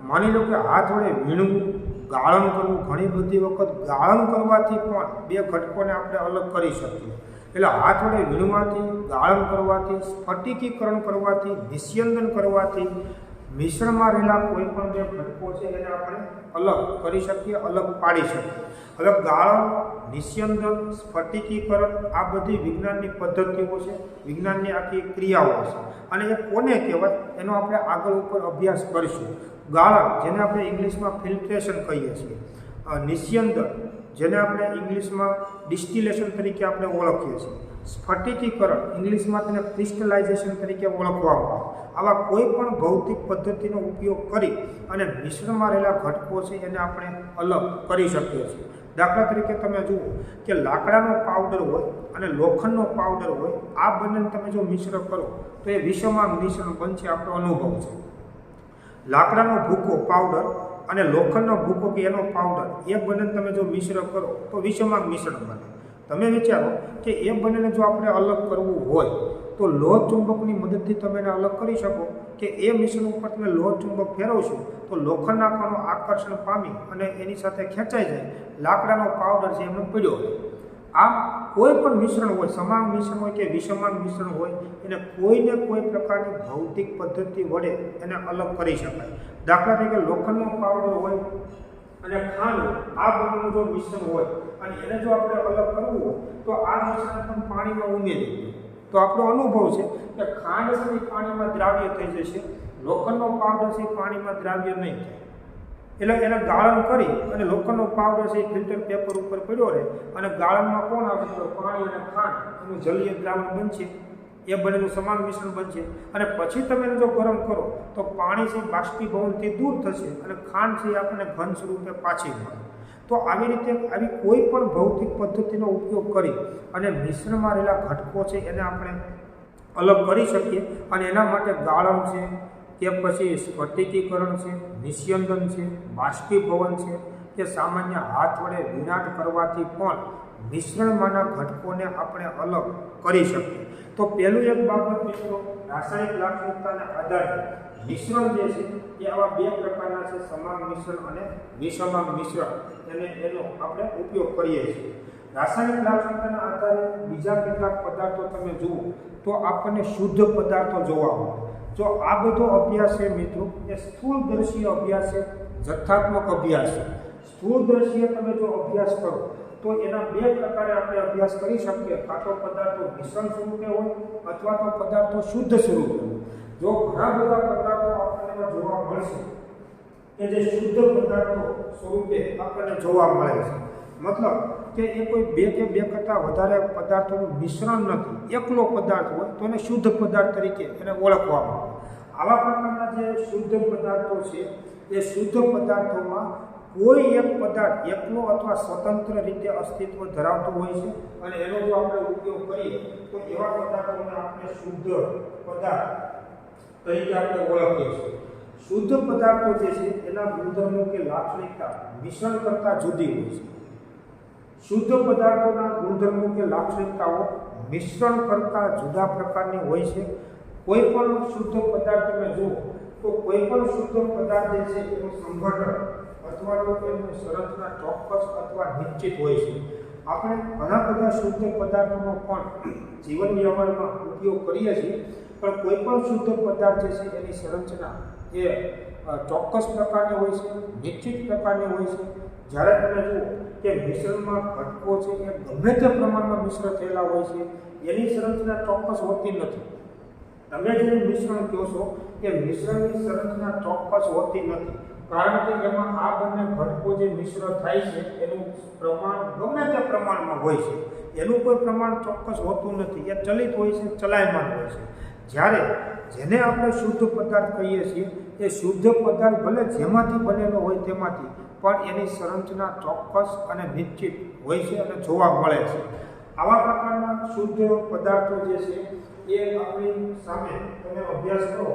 માની લો કે હાથ વડે વીણવું, ગાળણ કરવું. ઘણી બધી વખત ગાળણ કરવાથી પણ બે ઘટકોને આપણે અલગ કરી શકીએ. એટલે હાથ વડે વીણવાથી, ગાળણ કરવાથી, સ્ફટિકીકરણ કરવાથી, નિસ્યંદન કરવાથી મિશ્રણમાં રહેલા કોઈ પણ બે ઘટકો છે એને આપણે અલગ કરી શકીએ, અલગ પાડી શકીએ. હવે ગાળણ, નિસ્યંદન, સ્ફટિકીકરણ આ બધી વિજ્ઞાનની પદ્ધતિઓ છે, વિજ્ઞાનની આખી ક્રિયાઓ છે અને એ કોને કહેવાય એનો આપણે આગળ ઉપર અભ્યાસ કરીશું. ગાળણ, જેને આપણે ઇંગ્લિશમાં ફિલ્ટ્રેશન કહીએ છીએ. નિસ્યંદન, જેને આપણે ઇંગ્લિશમાં ડિસ્ટિલેશન તરીકે આપણે ઓળખીએ છીએ. સ્ફટિકીકરણ, ઇંગ્લિશમાં તેને ક્રિસ્ટલાઇઝેશન તરીકે ઓળખવામાં આવે. આવા કોઈ પણ ભૌતિક પદ્ધતિનો ઉપયોગ કરી અને મિશ્રણમાં રહેલા ઘટકો છે એને આપણે અલગ કરી શકીએ છીએ. દાખલા તરીકે તમે જુઓ કે લાકડાનો પાવડર હોય અને લોખંડનો પાવડર હોય, આ બંનેને તમે જો મિશ્ર કરો તો એ વિષમાંગ મિશ્રણ બનશે. આપણો અનુભવ છે. લાકડાનો ભૂકો પાવડર અને લોખંડનો ભૂકો કે એનો પાવડર, એ બંને તમે જો મિશ્ર કરો તો વિષમાંગ મિશ્રણ બને. તમે વિચારો કે એ બંનેને જો આપણે અલગ કરવું હોય તો લોહ ચુંબકની મદદથી તમે એને અલગ કરી શકો કે એ મિશ્રણ ઉપર તમે લોહ ચુંબક ફેરવશો તો લોખંડના કણો આકર્ષણ પામી અને એની સાથે ખેંચાઈ જાય. લાકડાનો પાવડર છે એમને પીડ્યો. આમ કોઈ પણ મિશ્રણ હોય, સમાન મિશ્રણ હોય કે વિષમાંગ મિશ્રણ હોય, એને કોઈને કોઈ પ્રકારની ભૌતિક પદ્ધતિ વડે એને અલગ કરી શકાય. દાખલા તરીકે લોખંડનો પાવડર હોય અને ખાંડ, આ બંનેનું જો મિશ્રણ હોય અને એને જો આપણે અલગ કરવું હોય તો આ મિશ્રણ પણ પાણીમાં ઉમેરી દઈએ તો આપણો અનુભવ છે કે ખાંડ છે એ પાણીમાં દ્રાવ્ય થઈ જશે, લોખંડનો પાવડર છે એ પાણીમાં દ્રાવ્ય નહીં થાય. એટલે એને ગાળણ કરી અને લોખંડનો પાવડર છે એ ફિલ્ટર પેપર ઉપર પડ્યો રહે અને ગાળણમાં કોણ આવે તો પાણી અને ખાંડ એનું જલીય દ્રાવણ બનશે. એ બંનેનું સમાન મિશ્રણ બનશે અને પછી તમે એને જો ગરમ કરો તો પાણી છે બાષ્પીભવનથી દૂર થશે અને ખાંડ છે એ આપણને ઘન સ્વરૂપે પાછી મળે. તો આવી રીતે આવી કોઈ પણ ભૌતિક પદ્ધતિનો ઉપયોગ કરી અને મિશ્રણમાં રહેલા ઘટકો છે એને આપણે અલગ કરી શકીએ અને એના માટે ગાળણ છે કે પછી સ્ફટિકીકરણ છે, નિસ્યંદન છે, બાષ્પીભવન છે કે સામાન્ય હાથ વડે વિનાટ કરવાથી પણ મિશ્રણમાંના ઘટકોને આપણે અલગ કરી શકીએ. તો પહેલું એક બાબત મિત્રો, રાસાયણિક લાક્ષણિકતાના આધારે મિશ્રણ જે છે એ આવા બે પ્રકારના છે, સમાન મિશ્રણ અને વિષમાંગ મિશ્રણ. એનો આપણે ઉપયોગ કરીએ છીએ. રાસાયણિક લાક્ષણિકતાના આધારે બીજા કેટલાક પદાર્થો તમે જુઓ તો આપણને શુદ્ધ પદાર્થો જોવા મળે. જો આ બધો અભ્યાસ છે મિત્રો એ સ્થૂળદર્શીય અભ્યાસ છે, જથ્થાત્મક અભ્યાસ છે. સ્થૂળદર્શીય તમે જો અભ્યાસ કરો તો એના બે પ્રકારે આપણે અભ્યાસ કરી શકીએ. કાં તો પદાર્થો મિશ્રણ સ્વરૂપે હોય અથવા તો પદાર્થો શુદ્ધ સ્વરૂપે હોય. જો ઘણા બધા પદાર્થો આપણને જોવા મળશે કે જે શુદ્ધ પદાર્થો સ્વરૂપે આપણને જોવા મળે છે, મતલબ કે એ કોઈ બે કે બે કરતાં વધારે પદાર્થોનું મિશ્રણ નથી, એકલો પદાર્થ હોય તો એને શુદ્ધ પદાર્થ તરીકે એને ઓળખવામાં આવે. આવા પ્રકારના જે શુદ્ધ પદાર્થો છે એ શુદ્ધ પદાર્થોમાં કોઈ એક પદાર્થ એકલો અથવા સ્વતંત્ર રીતે અસ્તિત્વ ધરાવતો હોય છે અને એનો જો આપણે ઉપયોગ કરીએ તો એવા પદાર્થોને આપણે શુદ્ધ પદાર્થ તરીકે આપણે ઓળખીએ છીએ. શુદ્ધ પદાર્થો જે છે એના ગુણધર્મો કે લાક્ષણિકતા મિશ્રણ કરતાં જુદી હોય છે. શુદ્ધ પદાર્થોના ગુણધર્મો કે લાક્ષણિકતાઓ મિશ્રણ કરતાં જુદા પ્રકારની હોય છે. કોઈ પણ શુદ્ધ પદાર્થ તમે જુઓ તો કોઈ પણ શુદ્ધ પદાર્થ જે છે એનું સંગઠન અથવા તો એનું સંરચના ચોક્કસ અથવા નિશ્ચિત હોય છે. આપણે ઘણા બધા શુદ્ધ પદાર્થોનો પણ જીવન વ્યવહારમાં ઉપયોગ કરીએ છીએ, પણ કોઈ પણ શુદ્ધ પદાર્થ જે છે એની સંરચના એ ચોક્કસ પ્રકારની હોય છે, નિશ્ચિત પ્રકારની હોય છે. જ્યારે તમે જુઓ કે મિશ્રણમાં ઘટકો છે એ ગમે તે પ્રમાણમાં મિશ્ર થયેલા હોય છે, એની સંરચના ચોક્કસ હોતી નથી. તમે જે મિશ્રણ કહો છો કે મિશ્રણની સંરચના ચોક્કસ હોતી નથી, કારણ કે એમાં આ બંને ઘટકો જે મિશ્ર થાય છે એનું પ્રમાણ ગમે તે પ્રમાણમાં હોય છે. એનું કોઈ પ્રમાણ ચોક્કસ હોતું નથી, એ ચલિત હોય છે, ચલાયમાન હોય છે. જ્યારે જેને આપણે શુદ્ધ પદાર્થ કહીએ છીએ એ શુદ્ધ પદાર્થ ભલે જેમાંથી બનેલો હોય તેમાંથી, પણ એની સંરચના ચોક્કસ અને નિશ્ચિત હોય છે અને જોવા મળે છે. આવા પ્રકારના શુદ્ધ પદાર્થો જે છે એ આપણી સામે તમે અભ્યાસ કરો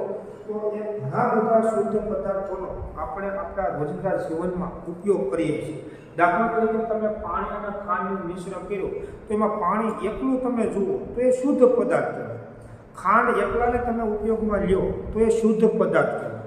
તો એ ઘણા બધા શુદ્ધ પદાર્થોનો આપણે આપણા રોજિંદા જીવનમાં ઉપયોગ કરીએ છીએ. દાખલા તરીકે તમે પાણી અને ખાંડનું મિશ્રણ કર્યું તો એમાં પાણી એકલું તમે જુઓ તો એ શુદ્ધ પદાર્થ કહેવાય. ખાંડ એકલાને તમે ઉપયોગમાં લ્યો તો એ શુદ્ધ પદાર્થ કહેવાય.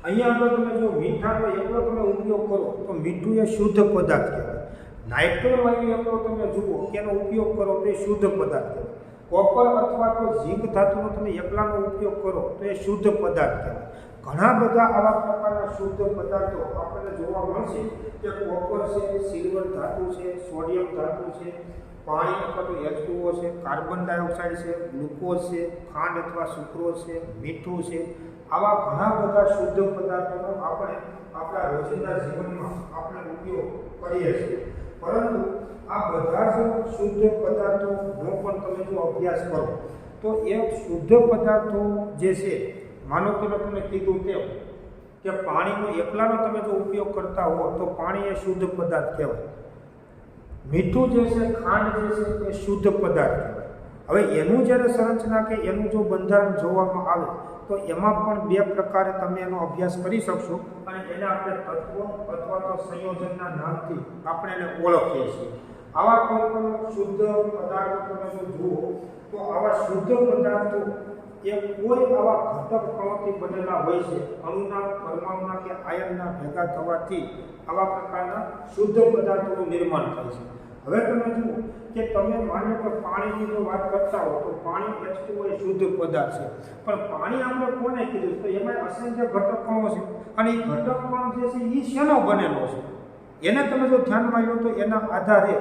અહીંયા આગળ તમે જો મીઠાનો એકલો તમે ઉપયોગ કરો તો મીઠું એ શુદ્ધ પદાર્થ કહેવાય. નાઇટ્રોજન વાયુ એકલો તમે જુઓ કે એનો ઉપયોગ કરો તો એ શુદ્ધ પદાર્થ કહેવાય. કોપર અથવા તો ઝીંક ધાતુનો તમે એકલાનો ઉપયોગ કરો તો એ શુદ્ધ પદાર્થ કહેવાય. ઘણા બધા આવા પ્રકારના શુદ્ધ પદાર્થો આપણને જોવા મળશે કે કોપર છે, સિલ્વર ધાતુ છે, સોડિયમ ધાતુ છે, પાણી અથવા તો H2O છે, કાર્બન ડાયોક્સાઇડ છે, ગ્લુકોઝ છે, ખાંડ અથવા સુક્રોઝ છે, મીઠું છે. આવા ઘણા બધા શુદ્ધ પદાર્થોનો આપણે આપણા રોજિંદા જીવનમાં આપણે ઉપયોગ કરીએ છીએ. પરંતુ આ બધા જ શુદ્ધ પદાર્થોનો પણ તમે જો અભ્યાસ કરો તો એ શુદ્ધ પદાર્થો જે છે, માનો કે મેં તમને કીધું તેમ કે પાણીનો એકલાનો તમે જો ઉપયોગ કરતા હો તો પાણી એ શુદ્ધ પદાર્થ કહેવાય. મીઠું જે છે, ખાંડ જે છે એ શુદ્ધ પદાર્થ કહેવાય. હવે એનું જ્યારે સંરચના કે એનું જો બંધારણ જોવામાં આવે તો એમાં પણ બે પ્રકારે તમે એનો અભ્યાસ કરી શકશો અને એને આપણે તત્વ અથવા તો સંયોજનના નામથી આપણે એને ઓળખીએ છીએ. આવા કોઈ પણ શુદ્ધ પદાર્થો તમે જો જુઓ તો આવા શુદ્ધ પદાર્થો એ કોઈ આવા ઘટક કણોથી બનેલા હોય છે. અણુના, પરમાણુના કે આયનના ભેગા થવાથી આવા પ્રકારના શુદ્ધ પદાર્થોનું નિર્માણ થાય છે. હવે તમે જુઓ કે તમે માનો કે પાણીની જો વાત કરતા હો તો પાણી H2O એ શુદ્ધ પદાર્થ છે, પણ પાણી આપણે કોને કીધું તો એમાં અસંખ્ય ઘટક કણો છે અને એ ઘટક કણ જે છે એ શેનો બનેલો છે એને તમે જો ધ્યાનમાં લો તો એના આધારે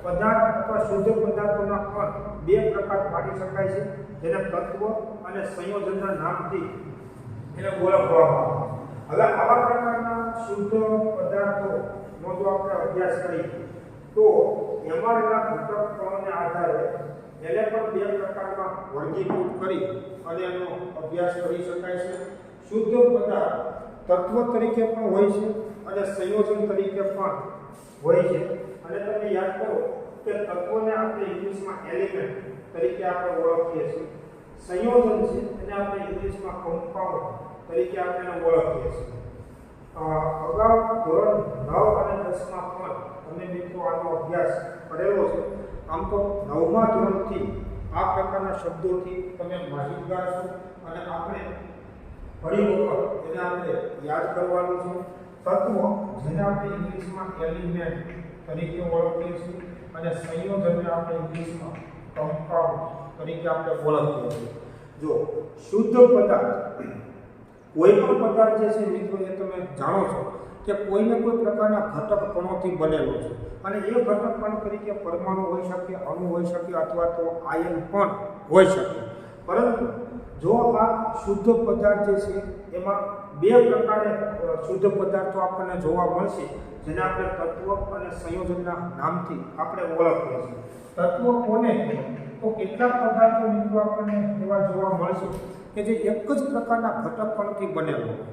પદાર્થ અથવા શુદ્ધ પદાર્થોના પણ બે પ્રકાર પાડી શકાય છે, જેને તત્વ અને સંયોજનના નામથી એને ઓળખવામાં આવે. હવે આવા પ્રકારના શુદ્ધ પદાર્થોનો જો આપણે અભ્યાસ કરીએ તો એમાં રહેલા ઘટક કણોને આધારે એને પણ બે પ્રકારમાં વર્ગીકૃત કરી અને એનો અભ્યાસ કરી શકાય છે. શુદ્ધ પદાર્થ તત્વ તરીકે પણ હોય છે અને સંયોજન તરીકે પણ હોય છે. અને તમે યાદ કરો કે તત્વને આપણે ઇંગ્લિશમાં એલિમેન્ટ તરીકે આપણે ઓળખીએ છીએ. સંયોજન છે એને આપણે ઇંગ્લિશમાં કમ્પાઉન્ડ તરીકે આપણે ઓળખીએ છીએ. અગાઉ ધોરણ 9 અને 10માં પણ તમે મિત્રો આનો અભ્યાસ કરેલો છે. આમ તો 9મા ધોરણથી આ પ્રકારના શબ્દોથી તમે માહિતગાર છો અને આપણે ફરી વખત એને આપણે યાદ કરવાનું છે. તત્વ જેને આપણે ઇંગ્લિશમાં એલિમેન્ટ તરીકે ઓળખીએ છીએ અને સંયોજનને આપણે ઇંગ્લિશમાં કમ્પાઉન્ડ તરીકે આપણે ઓળખીએ છીએ. જો શુદ્ધ પદાર્થ કોઈ પણ પદાર્થ જે છે મિત્રો એ તમે જાણો છો કે કોઈને કોઈ પ્રકારના ઘટક કણોથી બનેલો છે અને એ ઘટક કણ તરીકે પરમાણુ હોઈ શકે, અણુ હોઈ શકે અથવા તો આયન પણ હોઈ શકે. પરંતુ જો આ શુદ્ધ પદાર્થ જે છે એમાં બે પ્રકારે શુદ્ધ પદાર્થો આપણને જોવા મળશે, જેને આપણે તત્વ અને સંયોજનના નામથી આપણે ઓળખીએ છીએ. તત્વ કોને તો કેટલાક પદાર્થો મિત્રો આપણને એવા જોવા મળશે કે જે એક જ પ્રકારના ઘટક કણથી બનેલો હોય.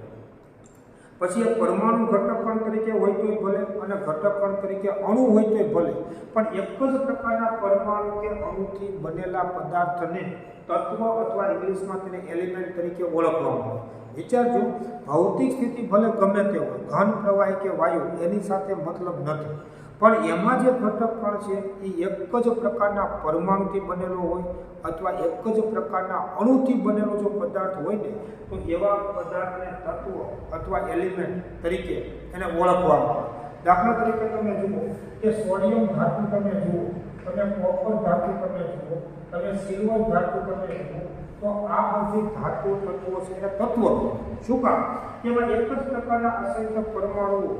પછી એ પરમાણુ ઘટક કણ તરીકે હોય તોય ભલે અને ઘટક કણ તરીકે અણુ હોય તોય ભલે, પણ એક જ પ્રકારના પરમાણુ કે અણુથી બનેલા પદાર્થને તત્વ અથવા ઇંગ્લિશમાં તેને એલિમેન્ટ તરીકે ઓળખવામાં આવે. વિચારજો, ભૌતિક સ્થિતિ ભલે ગમે તે હોય, ઘન, પ્રવાહી કે વાયુ, એની સાથે મતલબ નથી, પણ એમાં જે ઘટક કણ છે એ એક જ પ્રકારના પરમાણુથી બનેલો હોય અથવા એક જ પ્રકારના અણુથી બનેલો જો પદાર્થ હોય ને, તો એવા પદાર્થને તત્વ અથવા એલિમેન્ટ તરીકે એને ઓળખવામાં આવે. દાખલા તરીકે તમે જુઓ કે સોડિયમ ધાતુ તમે જુઓ, તમે કોપર ધાતુ તમે જુઓ, તમે સિલ્વર ધાતુ તમે જુઓ, તો આ બધી ધાતુ તત્વો છે એને તત્વ. શું કામ? એમાં એક જ પ્રકારના અસંખ્ય પરમાણુઓ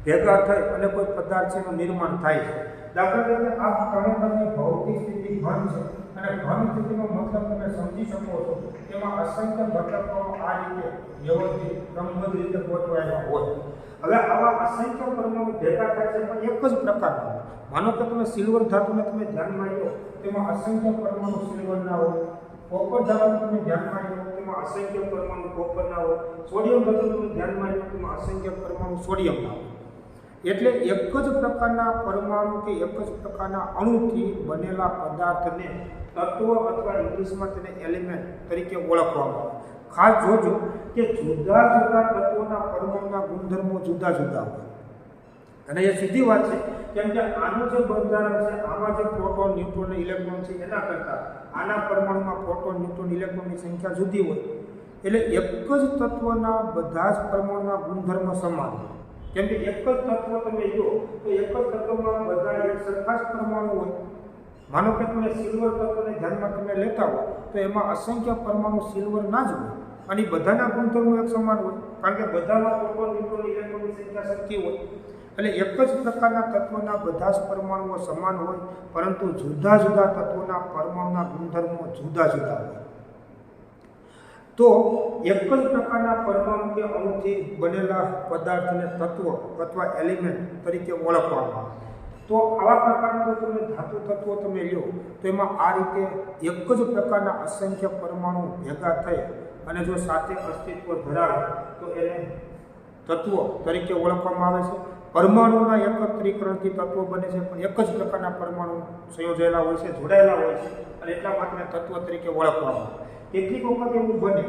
ભેગા થઈ અને કોઈ પદાર્થ છે એનું નિર્માણ થાય છે. દાખલા તરીકે આ કણોની ભૌતિક સ્થિતિ ઘન છે અને ઘન સ્થિતિનો મતલબ તમે સમજી શકો છો, તેમાં અસંખ્ય ઘટકો આ રીતે વ્યવસ્થિત ક્રમબદ્ધ રીતે ગોઠવાયેલા હોય. હવે આવા અસંખ્ય પરમાણુ ભેગા થાય છે પણ એક જ પ્રકારના. માનો કે તમે સિલ્વર ધાતુને તમે ધ્યાનમાં લો, તેમાં અસંખ્ય પરમાણુ સિલ્વરના હોય. કોપર ધાતુને તમે ધ્યાનમાં લો, તેમાં અસંખ્ય પરમાણુ કોપરના હોય. સોડિયમ ધાતુને તમે ધ્યાનમાં લો, તેમાં અસંખ્ય પરમાણુ સોડિયમના હોય. એટલે એક જ પ્રકારના પરમાણુ કે એક જ પ્રકારના અણુથી બનેલા પદાર્થને તત્વ અથવા ઇંગ્લિશમાં તેને એલિમેન્ટ તરીકે ઓળખવામાં આવે. ખાસ જોજો કે જુદા જુદા તત્વોના પરમાણુના ગુણધર્મો જુદા જુદા હોય. અને એ સીધી વાત છે, કેમ કે આનું જે બંધારણ છે, આમાં જે પ્રોટોન, ન્યુટ્રોન, ઇલેક્ટ્રોન છે, એના કરતાં આના પરમાણુમાં પ્રોટોન, ન્યુટ્રોન, ઇલેક્ટ્રોનની સંખ્યા જુદી હોય. એટલે એક જ તત્વના બધા જ પરમાણુના ગુણધર્મો સમાન હોય. કેમ કે એક જ તત્વ તમે લો તો એક જ તત્વમાં બધા એક સરખા જ પરમાણુ હોય. માનો કે તમે સિલ્વર તત્વને ધ્યાનમાં તમે લેતા હો, તો એમાં અસંખ્ય પરમાણુ સિલ્વર ના જ હોય અને બધાના ગુણધર્મો એક સમાન હોય, કારણ કે બધામાં પ્રોટોન, ન્યુટ્રોન, ઇલેક્ટ્રોનની સંખ્યા સરખી હોય. એટલે એક જ પ્રકારના તત્વના બધા જ પરમાણુઓ સમાન હોય, પરંતુ જુદા જુદા તત્વોના પરમાણુના ગુણધર્મો જુદા જુદા હોય. તો એક જ પ્રકારના પરમાણુ કે અણુથી બનેલા પદાર્થને તત્વ અથવા એલિમેન્ટ તરીકે ઓળખવામાં આવે. તો આવા પ્રકારના જો તમે ધાતુ તત્વો તમે લો, તો એમાં આ રીતે એક જ પ્રકારના અસંખ્ય પરમાણુ ભેગા થઈ અને જો સાથે અસ્તિત્વ ધરાવે તો એને તત્વો તરીકે ઓળખવામાં આવે છે. પરમાણુના એકત્રીકરણથી તત્વો બને છે, પણ એક જ પ્રકારના પરમાણુ સંયોજાયેલા હોય છે, જોડાયેલા હોય છે, અને એટલા માટે તત્વ તરીકે ઓળખવામાં આવે. કેટલીક વખત એવું બને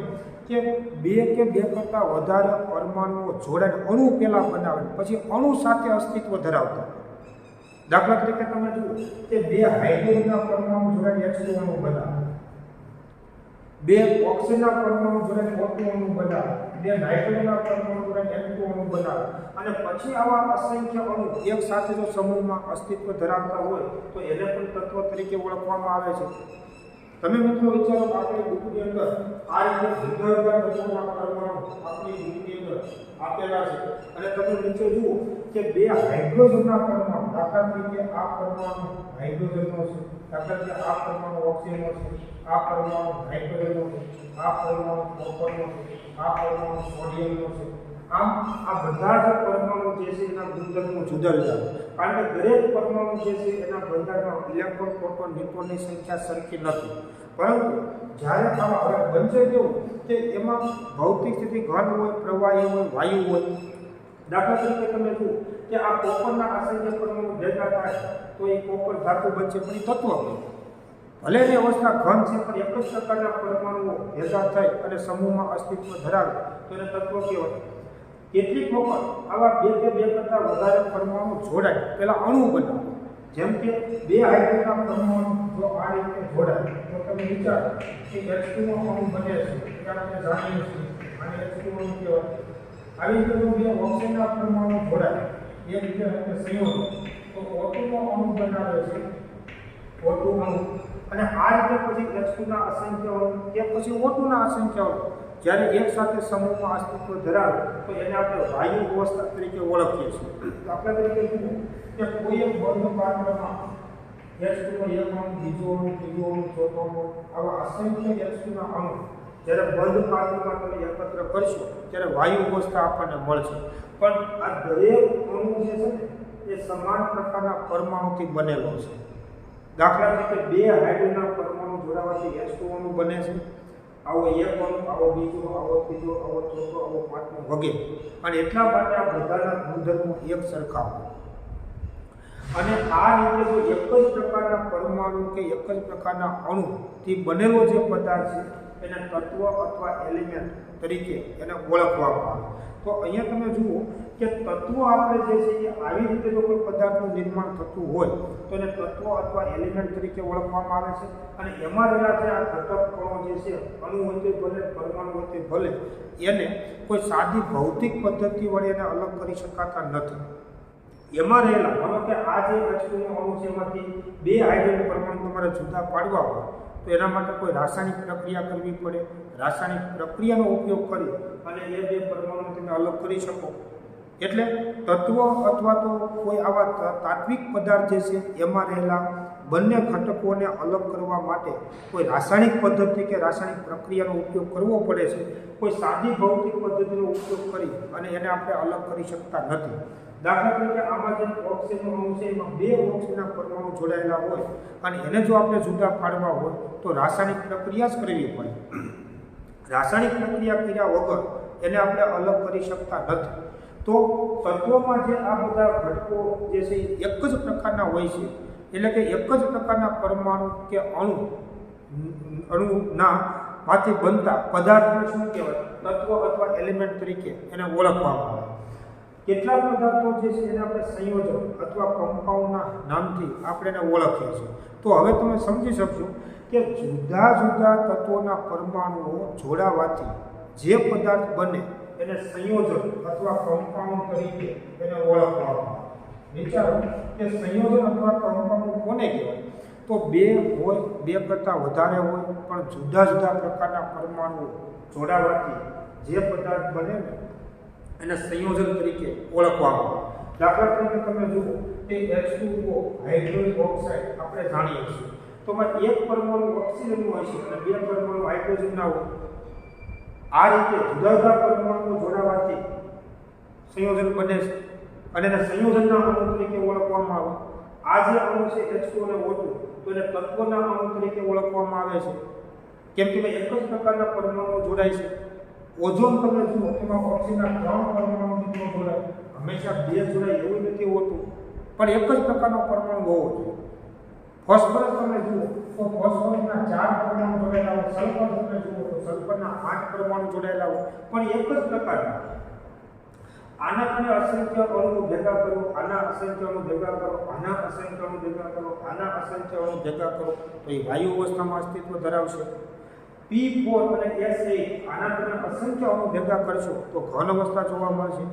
કે બે કરતાં વધારે પરમાણુઓ જોડાઈને અણુ પહેલાં બનાવે, પછી અણુ સાથે અસ્તિત્વ ધરાવતા. દાખલા તરીકે તમે જુઓ કે બે હાઇડ્રોજનના પરમાણુ જોડાઈને H2 અણુ બનાવે, બે ઓક્સિજનના પરમાણુ જોડાઈને O2 અણુ બનાવે, બે નાઇટ્રોજનના પરમાણુ જોડાઈને N2 અણુ બનાવે, અને પછી આવા અસંખ્ય અણુ એક સાથે જો સમૂહમાં અસ્તિત્વ ધરાવતા હોય તો એને પણ તત્વ તરીકે ઓળખવામાં આવે છે. તમે મિત્રો વિચારો, આપણી બુકની અંદર આ રીતે જુદા જુદા તત્વોના પરમાણુ આપણી બુકની અંદર આપેલા છે, અને તમે નીચે જુઓ કે બે હાઇડ્રોજનના પરમાણુ, દાખલા તરીકે આ પરમાણુ હાઇડ્રોજનનો છે, દાખલા તરીકે આ પરમાણુ ઓક્સિજનનો છે, આ પરમાણુ નાઇટ્રોજનનો છે, આ પરમાણુ કોપરનો છે, આ પરમાણુ સોડિયમનો છે. આમ આ બધા જ પરમાણુ જે છે એના ગુણધર્મો જુદા જુદા, કારણ કે દરેક પરમાણુ જે છે એના બંધારણમાં ઇલેક્ટ્રોન, પ્રોટોન, ન્યુટ્રોનની સંખ્યા સરખી નથી. પરંતુ જ્યારે આવા હવે બનશે કેવું કે એમાં ભૌતિક સ્થિતિ ઘન હોય, પ્રવાહી હોય, વાયુ હોય. દાખલા તરીકે તમે જુઓ કે આ કોપરના અસંખ્ય પરમાણુ ભેગા થાય તો એ કોપર ધાતુ બનશે, પણ એ તત્વ હોય. ભલે એ અવસ્થા ઘન છે, પણ એક જ પ્રકારના પરમાણુઓ ભેગા થઈ અને સમૂહમાં અસ્તિત્વ ધરાવે તો એને તત્વ કહેવાય. કેટલીક વખત આવા બે કરતાં વધારે પરમાણુ જોડાય પહેલાં અણુ બનાવે. જેમ કે બે હાઇડ્રોજનના પરમાણુ જો આ રીતે જોડાય તો તમે વિચારો કે H2 નો અણુ બને છે, એ આપણે જાણીએ છીએ, અને H2 અણુ કહેવાય. આવી રીતે બે ઓક્સિજનના પરમાણુ જોડાય એ રીતે સંયોજન તો O2 નો અણુ બનાવે છે, O2 અણુ. અને આ રીતે પછી H2 ના અસંખ્ય અણુ કે પછી O2 ના અસંખ્ય અણુ જ્યારે એક સાથે સમૂહમાં અસ્તિત્વ ધરાવે તો એને આપણે વાયુ અવસ્થા તરીકે ઓળખીએ છીએ. દાખલા તરીકે જુઓ કે કોઈ એક બંધ પાત્રમાં H2 નો એક અણુ, બીજો અણુ, ત્રીજો અણુ, ચોથો અણુ, આવા અસંખ્ય H2 ના અણુ જ્યારે બંધ પાત્રમાં તમે એકત્ર કરશો ત્યારે વાયુ અવસ્થા આપણને મળશે. પણ આ દરેક અણુ જે છે ને એ સમાન પ્રકારના પરમાણુથી બનેલો છે. દાખલા તરીકે બે હાઇડ્રોજનના પરમાણુ જોડાવાથી H2 અણુ બને છે, આવો એક અણુ, આવો બીજો, આવો ત્રીજો, આવો ચોથો, આવો પાંચમો વગેરે. અને એટલા માટે આ બધાના ગુણધર્મો એક સરખા હોય. અને આ રીતે જો એક જ પ્રકારના પરમાણુ કે એક જ પ્રકારના અણુથી બનેલો જે પદાર્થ છે એને તત્વ અથવા એલિમેન્ટ તરીકે એને ઓળખવામાં આવે. તો અહીંયા તમે જુઓ કે તત્વો આપણે જે છે એ આવી રીતે જો કોઈ પદાર્થનું નિર્માણ થતું હોય તો એને તત્વ અથવા એલિમેન્ટ તરીકે ઓળખવામાં આવે છે. અને એમાં રહેલા જે આ ઘટક કણો જે છે, અણુ હોય તે ભલે, પરમાણુ હોય તે ભલે, એને કોઈ સાદી ભૌતિક પદ્ધતિ વડે એને અલગ કરી શકાતા નથી. એમાં રહેલા, માનો કે આ જે H2 નો અણુ છે એમાંથી 2 હાઇડ્રોજન પરમાણુ તમારે જુદા પાડવા હોય તો એના માટે કોઈ રાસાયણિક પ્રક્રિયા કરવી પડે. રાસાયણિક પ્રક્રિયાનો ઉપયોગ કરી અને એ 2 પરમાણુ તમે અલગ કરી શકો. એટલે તત્વ અથવા તો કોઈ આવા તાત્વિક પદાર્થ જે છે એમાં રહેલા બંને ઘટકોને અલગ કરવા માટે કોઈ રાસાયણિક પદ્ધતિ કે રાસાયણિક પ્રક્રિયાનો ઉપયોગ કરવો પડે છે. કોઈ સાદી ભૌતિક પદ્ધતિનો ઉપયોગ કરી અને એને આપણે અલગ કરી શકતા નથી. દાખલા તરીકે આમાં જે ઓક્સિજનનો અણુ છે એમાં 2 ઓક્સિજનના પરમાણુ જોડાયેલા હોય અને એને જો આપણે જુદા પાડવા હોય તો રાસાયણિક પ્રક્રિયા જ કરવી પડે. રાસાયણિક પ્રક્રિયા કર્યા વગર એને આપણે અલગ કરી શકતા નથી. તો તત્વોમાં જે આ બધા ઘટકો જે છે એક જ પ્રકારના હોય છે. એટલે કે એક જ પ્રકારના પરમાણુ કે અણુના માંથી બનતા પદાર્થને શું કહેવાય? તત્વ અથવા એલિમેન્ટ તરીકે એને ઓળખવામાં આવે. કેટલાક પદાર્થો જે છે એને આપણે સંયોજન અથવા કમ્પાઉન્ડના નામથી આપણે એને ઓળખીએ છીએ. તો હવે તમે સમજી શકશો કે જુદા જુદા તત્વોના પરમાણુઓ જોડાવાથી જે પદાર્થ બને એને સંયોજન અથવા કમ્પાઉન્ડ તરીકે એને ઓળખવામાં આવે. વિચારો કે સંયોજન અથવા કમ્પાઉન્ડ કોને કહેવાય? તો 2 હોય, 2 કરતાં વધારે હોય પણ જુદા જુદા પ્રકારના પરમાણુઓ જોડાવાથી જે પદાર્થ બને ને એને સંયોજન તરીકે ઓળખવામાં આવે. દાખલા તરીકે તમે જુઓ કે H2O હાઇડ્રોજન ઓક્સાઇડ આપણે જાણીએ છીએ તો એક પરમાણુ ઓક્સિજનનું હોય છે અને 2 પરમાણુ હાઇડ્રોજનના હોય. આ રીતે જુદા જુદા પરમાણુઓ જોડાવાથી સંયોજન બને છે અને એને સંયોજનના અણુ તરીકે ઓળખવામાં આવે. આ જે અણુ છે H2O અને O2 તો એને તત્વના અણુ તરીકે ઓળખવામાં આવે છે. કેમ કે એક જ પ્રકારના પરમાણુઓ જોડાય છે. ઓઝોન તમે જુઓ એમાં ઓક્સિજનના 3 પરમાણુ જોડાય, હંમેશા 2 જોડાય એવું નથી હોતું, પણ એક જ પ્રકારનો પરમાણુ હોવો જોઈએ. ફોસ્ફરસ તમે જુઓ તો ફોસ્ફરસના 4 પરમાણુ જોડાયેલા હોય. સલ્ફર તમે જુઓ તો સલ્ફરના 8 પરમાણુ જોડાયેલા હોય, પણ એક જ પ્રકારના. આના તમે અસંખ્ય અણુ ભેગા કરો, આના અસંખ્ય અણુ ભેગા કરો, આના અસંખ્ય અણુ ભેગા કરો, આના અસંખ્ય અણુ ભેગા કરો તો એ વાયુ અવસ્થામાં અસ્તિત્વ ધરાવશે. P4 અને S8 આના તમે અસંખ્ય અણુ ભેગા કરશો તો ઘન અવસ્થા જોવા મળશે.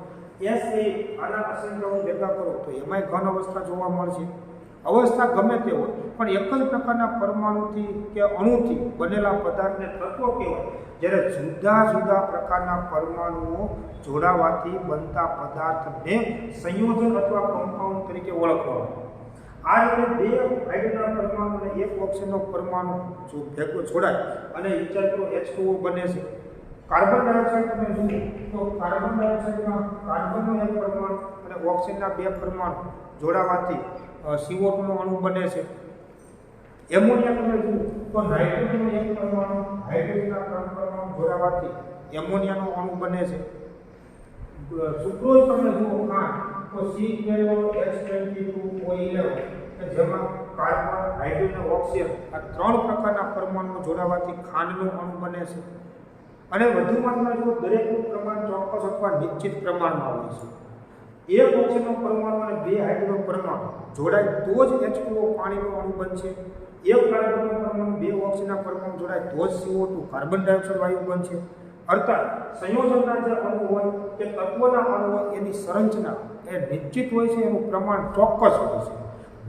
S8 આના અસંખ્ય અણુ ભેગા કરો તો એમાંય ઘન અવસ્થા જોવા મળશે. અવસ્થા ગમે તે હોય પણ એક જ પ્રકારના પરમાણુથી કે અણુથી બનેલા પદાર્થને તત્વ કહેવાય. જ્યારે જુદા જુદા પ્રકારના પરમાણુઓ જોડાવાથી બનતા પદાર્થને સંયોજન અથવા કમ્પાઉન્ડ તરીકે ઓળખવામાં આવે. આ રીતે 2 હાઇડ્રોજનના પરમાણુ અને 1 ઓક્સિજનનો પરમાણુ જો ભેગો જોડાય અને વિચાર કરો H2O બને છે. કાર્બન ડાયોક્સાઇડ તમે જુઓ તો કાર્બન ડાયોક્સાઇડમાં કાર્બનનો 1 પરમાણુ અને ઓક્સિજનના 2 પરમાણુ જોડાવાથી CO2 નો અણુ બને છે. એમોનિયા તમે જુઓ તો નાઇટ્રોજનનો 1 પરમાણુ હાઇડ્રોજનના 3 પરમાણુ જોડાવાથી એમોનિયાનો અણુ બને છે. સુક્રોઝ તમે જુઓ તો C12H22O11 કે જેમાં કાર્બન, હાઇડ્રોજન, ઓક્સિજન આ 3 પ્રકારના પરમાણુઓ જોડાવાથી ખાંડનો અણુ બને છે. અને વધુમાં તમે જુઓ દરેકનું પ્રમાણ ચોક્કસ અથવા નિશ્ચિત પ્રમાણમાં હોય છે. 1 ઓક્સિજનનો પરમાણુ અને 2 હાઇડ્રોજન પરમાણુ જોડાય તો જ H2O પાણીનો અણુ બનશે. 1 કાર્બનનો પરમાણુ 2 ઓક્સિજનના પરમાણુ જોડાય તો જ CO2 કાર્બન ડાયોક્સાઇડ વાયુ બનશે. અર્થાત સંયોજનના જે અણુ હોય કે તત્વના અણુ હોય એની સંરચના એ નિશ્ચિત હોય છે, એનું પ્રમાણ ચોક્કસ હોય છે.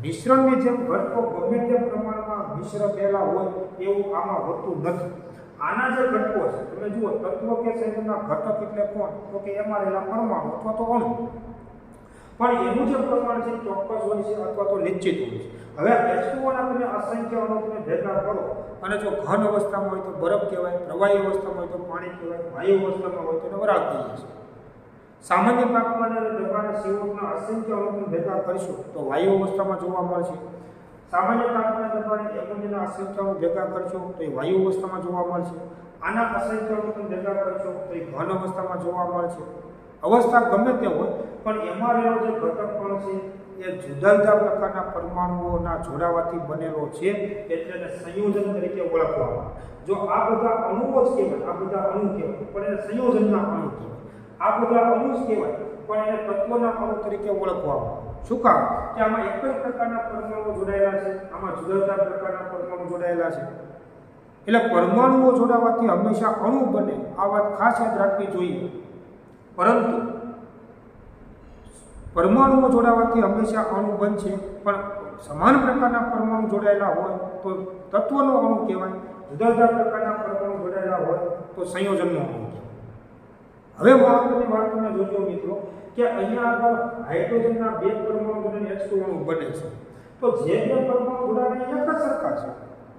મિશ્રણની જેમ ઘટકો ગમે તે પ્રમાણમાં મિશ્ર થયેલા હોય એવું આમાં હોતું નથી. આના જે ઘટકો છે તમે જુઓ તત્વ કે સંયોજનના ઘટક એટલે કોણ? તો કે એમાં રહેલા પરમાણુ અથવા તો અણુ. પણ એનું જે પ્રમાણ છે ચોક્કસ હોય છે અથવા તો નિશ્ચિત હોય છે. હવે H2O ના તમે અસંખ્ય અણુ તમે ભેગા કરો અને જો ઘન અવસ્થામાં હોય તો બરફ કહેવાય, પ્રવાહી અવસ્થામાં હોય તો પાણી કહેવાય, વાયુ અવસ્થામાં હોય તો એને વરાળ કહીએ છીએ. સામાન્ય તાપમાને અને દબાણે CO2 ના અસંખ્ય અણુ ભેગા કરીશું તો વાયુ અવસ્થામાં જોવા મળશે. સામાન્ય તાપમાને દબાણે એમોનિયાના અસંખ્ય અણુ ભેગા કરશો તો એ વાયુ અવસ્થામાં જોવા મળશે. આના અસંખ્ય અણુ તમે ભેગા કરશો તો એ ઘન અવસ્થામાં જોવા મળશે. અવસ્થા ગમે તે હોય પણ એમાં રહેલો જે ઘટક પણ છે એ જુદા જુદા પ્રકારના પરમાણુઓના જોડાવાથી બનેલો છે, એટલે એને સંયોજન તરીકે ઓળખવામાં. જો આ બધા અણુઓ જ કહેવાય, આ બધા અણુ કહેવાય પણ એને સંયોજનના અણુ કહેવાય. આ બધા અણુ જ કહેવાય પણ એને તત્વના અણુ તરીકે ઓળખવામાં. શું કામ? કે આમાં એક જ પ્રકારના પરમાણુઓ જોડાયેલા છે, આમાં જુદા જુદા પ્રકારના પરમાણુ જોડાયેલા છે. એટલે પરમાણુઓ જોડાવાથી હંમેશા અણુ બને, આ વાત ખાસ યાદ રાખવી જોઈએ. પરંતુ પરમાણુઓ જોડાવાથી હંમેશા અણુ બનશે, પણ સમાન પ્રકારના પરમાણુ જોડાયેલા હોય તો તત્વનો અણુ કહેવાય, જુદા જુદા પ્રકારના પરમાણુ જોડાયેલા હોય તો સંયોજનનો અણુ કહેવાય. હવે મહત્વની વાત તમે જોજો મિત્રો કે અહીંયા આગળ હાઇડ્રોજનના બે પરમાણુ જોડીને H2 અણુ બને છે. તો જે બે પરમાણુ જોડાઈને એક જ સરખા છે,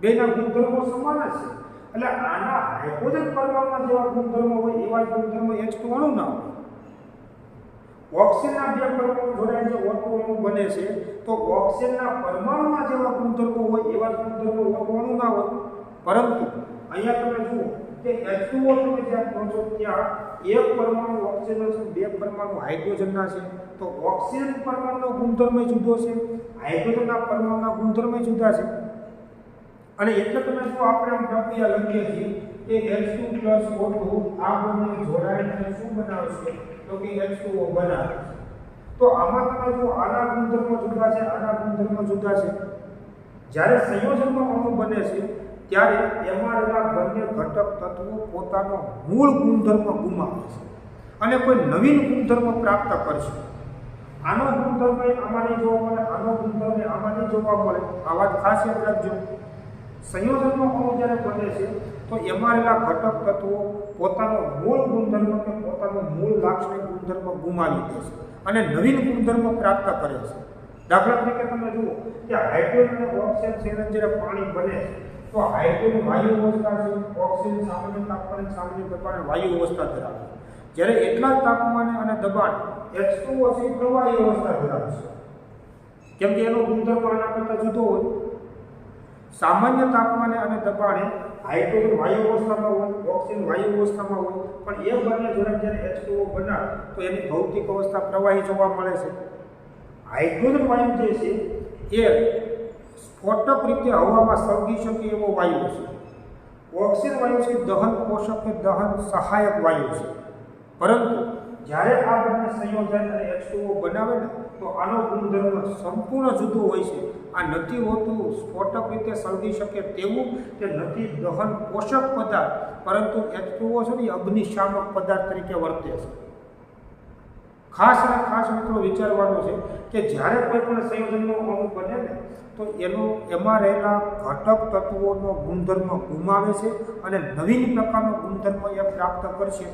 બેના ગુણધર્મો સમાન જ છે. એટલે આના હાઇડ્રોજન પરમાણુના જેવા ગુણધર્મો હોય એવા જ ગુણધર્મો H2 અણુ ના હોય. ઓક્સિજનના બે પરમાણુ જોડાઈને O2 અણુ બને છે, તો ઓક્સિજનના પરમાણુના જેવા ગુણધર્મો હોય એવા જ ગુણધર્મો O2 અણુ ના હોય. પરંતુ અહીંયા તમે જુઓ કે H2O તમે જ્યાં પહોંચો ત્યાં એક પરમાણુ ઓક્સિજનનો છે, બે પરમાણુ હાઇડ્રોજનના છે. તો ઓક્સિજન પરમાણુનો ગુણધર્મ જુદો છે, હાઇડ્રોજનના પરમાણુના ગુણધર્મ જુદા છે. અને એટલે તમે જો આપણે આમ પ્રક્રિયા લખીએ છીએ કે H2 O2 આ બંને જોડાઈને શું બનાવશે તો કે H2O બનાવે. તો આમાં તમે જો આના ગુણધર્મો જુદા છે, આના ગુણધર્મો જુદા છે. જ્યારે સંયોજનનો અણુ બને છે ત્યારે એમાં રહેલા બંને ઘટક તત્વો પોતાનો મૂળ ગુણધર્મ ગુમાવે છે અને કોઈ નવીન ગુણધર્મ પ્રાપ્ત કરશે. આનો ગુણધર્મ આમાં નહીં જોવા મળે, આનો ગુણધર્મ આમાં નહીં જોવા મળે. આ વાત ખાસ યાદ રાખજો. સંયોજનનો અણુ જ્યારે બને છે તો એમાં રહેલા ઘટક તત્વો પોતાનો મૂળ ગુણધર્મ કે પોતાનો મૂળ લાક્ષણિક ગુણધર્મ ગુમાવી દે છે અને નવીન ગુણધર્મ પ્રાપ્ત કરે છે. દાખલા તરીકે તમે જુઓ કે હાઇડ્રોજન અને ઓક્સિજન સંયોજન જ્યારે પાણી બને તો હાઇડ્રોજન વાયુ અવસ્થા છે, ઓક્સિજન સામાન્ય તાપમાને સામાન્ય દબાણે વાયુ અવસ્થા ધરાવે. જ્યારે એટલા જ તાપમાને અને દબાણે H2O છે એ પ્રવાહી અવસ્થા ધરાવે છે, કેમ કે એનો ગુણધર્મ આના કરતાં જુદો હોય. સામાન્ય તાપમાને અને દબાણે હાઇડ્રોજન વાયુ અવસ્થામાં હોય, ઓક્સિજન વાયુ અવસ્થામાં હોય, પણ એ બંને જોડે જ્યારે H2O બનાવે તો એની ભૌતિક અવસ્થા પ્રવાહી જોવા મળે છે. હાઇડ્રોજન વાયુ જે છે એ સ્ફોટક રીતે હવામાં સળગી શકે એવો વાયુ છે. ઓક્સિજન વાયુ છે દહન પોષક કે દહન સહાયક વાયુ છે. પરંતુ જ્યારે આ બંને સંયોજન અને H2O બનાવે ને તો આનો ગુણધર્મ સંપૂર્ણ જુદો હોય છે. આ નથી હોતું સ્ફોટક રીતે સળગી શકે તેવું, કે નથી દહન પોષક પદાર્થ, પરંતુ H2O છે ને એ અગ્નિશામક પદાર્થ તરીકે વર્તે છે. ખાસ અને ખાસ મિત્રો વિચારવાનું છે કે જ્યારે કોઈ પણ સંયોજનનો અણુ બને ને તો એમાં રહેલા ઘટક તત્વોનો ગુણધર્મ ગુમાવે છે અને નવીન પ્રકારનો ગુણધર્મ એ પ્રાપ્ત કરશે.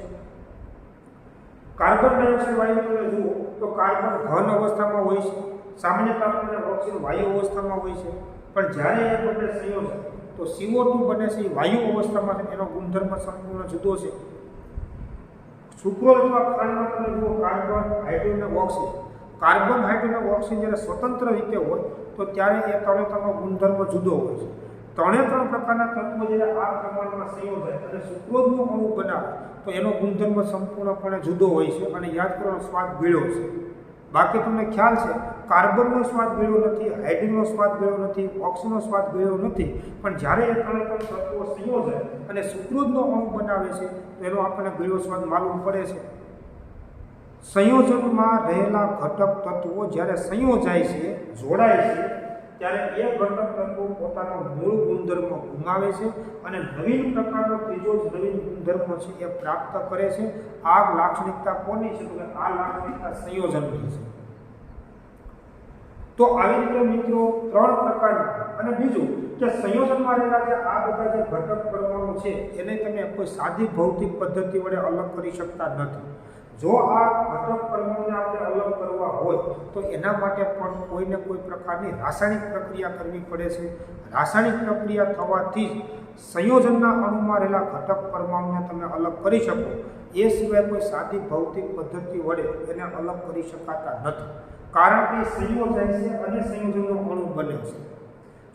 કાર્બન ડાયોક્સાઇડ વાયુ તમે જુઓ તો કાર્બન ઘન અવસ્થામાં હોય છે, સામાન્ય તાપમાને ઓક્સિજન વાયુ અવસ્થામાં હોય છે. પણ જ્યારે એ બંને સંયોજન તો CO2 બને છે એ વાયુ અવસ્થામાં છે, એનો ગુણધર્મ સંપૂર્ણ જુદો છે. સુક્રોઝ અથવા ખાંડમાં તમે જુઓ કાર્બન, હાઇડ્રોજન અને ઓક્સિજન. કાર્બન, હાઇડ્રોજન અને ઓક્સિજન જ્યારે સ્વતંત્ર રીતે હોય તો ત્યારે એ ત્રણેયનો ગુણધર્મ જુદો હોય છે. ત્રણ પ્રકારના તત્વો જ્યારે આ પ્રમાણમાં સંયોજાય અને સુક્રોઝનું અણુ બનાવે તો એનો ગુણધર્મ સંપૂર્ણપણે જુદો હોય છે અને યાદ કરવાનો સ્વાદ ભેળો છે. બાકી તમને ખ્યાલ છે કાર્બનનો સ્વાદ ભેળો નથી, હાઇડ્રોજનનો સ્વાદ ભેળો નથી, ઓક્સિજનનો સ્વાદ ભેળો નથી, પણ જ્યારે એ ત્રણ તત્વો સંયોજાય અને સુક્રોઝનો અણુ બનાવે છે તો એનો આપણને ભેળો સ્વાદ માલુમ પડે છે. સંયોજનમાં રહેલા ઘટક તત્વો જ્યારે સંયોજાય છે, જોડાય છે, ત્યારે એ ઘટક તત્વો પોતાનો મૂળ ગુણધર્મ ગુમાવે છે અને નવીન પ્રકારનો ત્રીજો જ નવીન ગુણધર્મ છે એ પ્રાપ્ત કરે છે. આ લાક્ષણિકતા કોની છે? તો આ લાક્ષણિકતા સંયોજનની છે. તો આવી રીતે મિત્રો ત્રણ પ્રકારના. અને બીજું કે સંયોજનમાં રહેલા જે આ બધા જે ઘટક પરમાણુ છે એને તમે કોઈ સાદી ભૌતિક પદ્ધતિ વડે અલગ કરી શકતા નથી. જો આ ઘટક પરમાણુને આપણે અલગ કરવા હોય તો એના માટે પણ કોઈને કોઈ પ્રકારની રાસાયણિક પ્રક્રિયા કરવી પડે છે. રાસાયણિક પ્રક્રિયા થવાથી જ સંયોજનના અણુમાં રહેલા ઘટક પરમાણુને તમે અલગ કરી શકો. એ સિવાય કોઈ સાદી ભૌતિક પદ્ધતિ વડે એને અલગ કરી શકાતા નથી, કારણ કે સંયોજાય છે અને સંયોજનનો અણુ બને છે.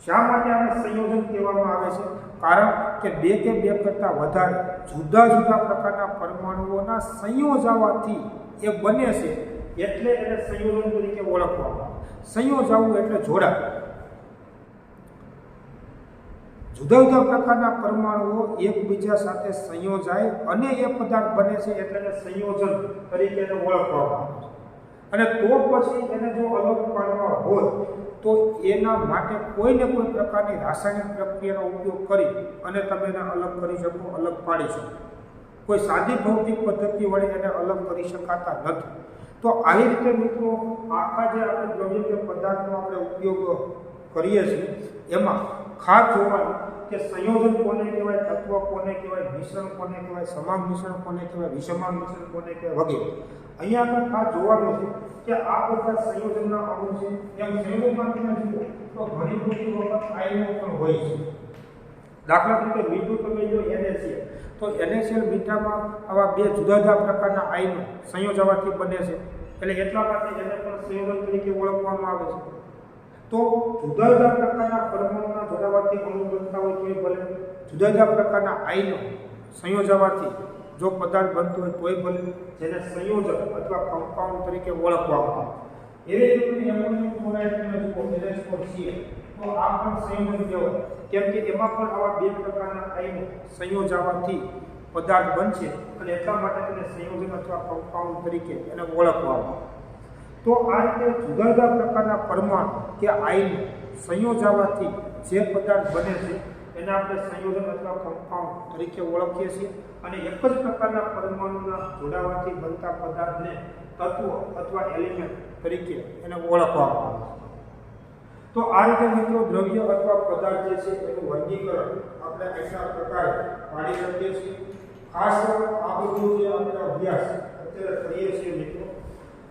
શા માટે આને સંયોજન કહેવામાં આવે છે? કારણ કે બે કે બે કરતાં વધારે જુદા જુદા પ્રકારના પરમાણુઓના સંયોજાવાથી એ બને છે, એટલે એને સંયોજન તરીકે ઓળખવામાં આવે. સંયોજાવું એટલે જોડાવું. જુદા જુદા પ્રકારના પરમાણુઓ એકબીજા સાથે સંયોજાય અને એ પદાર્થ બને છે, એટલે એને સંયોજન તરીકે એને ઓળખવામાં આવે છે. અને તો પછી એને જો અલગ પાડવા હોય તો એના માટે કોઈને કોઈ પ્રકારની રાસાયણિક પ્રક્રિયાનો ઉપયોગ કરી અને તમે એને અલગ કરી શકો, અલગ પાડી શકો. કોઈ સાદી ભૌતિક પદ્ધતિ વડે એને અલગ કરી શકાતા નથી. તો આવી રીતે મિત્રો આખા જે આપણે દ્રવ્ય કે પદાર્થનો આપણે ઉપયોગ કરીએ છીએ એમાં ખાસ જોવાનું કે સંયોજન કોને કહેવાય, તત્વ કોને કહેવાય, મિશ્રણ કોને કહેવાય, સમાન મિશ્રણ કોને કહેવાય, વિષમાન મિશ્રણ કોને કહેવાય વગેરે. અહીંયા આપણે ખાસ જોવાનું છે કે આ બધા સંયોજનના અણુ છે એમ સંયોજનમાં તમે જુઓ તો ઘણી બધી વખત આયનો પણ હોય છે. દાખલા તરીકે મીઠું તમે જો NaCl, તો NaCl મીઠામાં આવા બે જુદા જુદા પ્રકારના આયનો સંયોજવાથી બને છે, એટલે એટલા માટે એને પણ સંયોજન તરીકે ઓળખવામાં આવે છે. તો જુદા જુદા પ્રકારના પરમાણુના જોડાવાથી અણુ બનતા હોય તોય ભલે, જુદા જુદા પ્રકારના આયનો સંયોજવાથી જો પદાર્થ બનતો હોય તોય ભલે, જેને સંયોજન અથવા કમ્પાઉન્ડ તરીકે ઓળખવામાં આવે. એવી રીતે એમોનિયમ ક્લોરાઇડ તમે જુઓ NH4Cl, તો આ પણ સંયોજન કહેવાય, કેમ કે એમાં પણ આવા બે પ્રકારના આયનો સંયોજવાથી પદાર્થ બનશે અને એટલા માટે તેને સંયોજન અથવા કમ્પાઉન્ડ તરીકે એને ઓળખવામાં આવે. તો આ રીતે જુદા જુદા પ્રકારના પરમાણુ કે આયનો સંયોજવાથી જે પદાર્થ બને છે એને આપણે સંયોજન અથવા કમ્પાઉન્ડ તરીકે ઓળખીએ છીએ. અને એક જ પ્રકારના પરમાણુના જોડાવાથી બનતા પદાર્થને તત્વ અથવા એલિમેન્ટ તરીકે એને ઓળખવામાં આવે છે. તો આ રીતે મિત્રો દ્રવ્ય અથવા પદાર્થ જે છે એનું વર્ગીકરણ આપણે એટલા પ્રકારે પાડી શકીએ છીએ. ખાસ આ બધું જે આપણે અભ્યાસ અત્યારે કરીએ છીએ મિત્રો,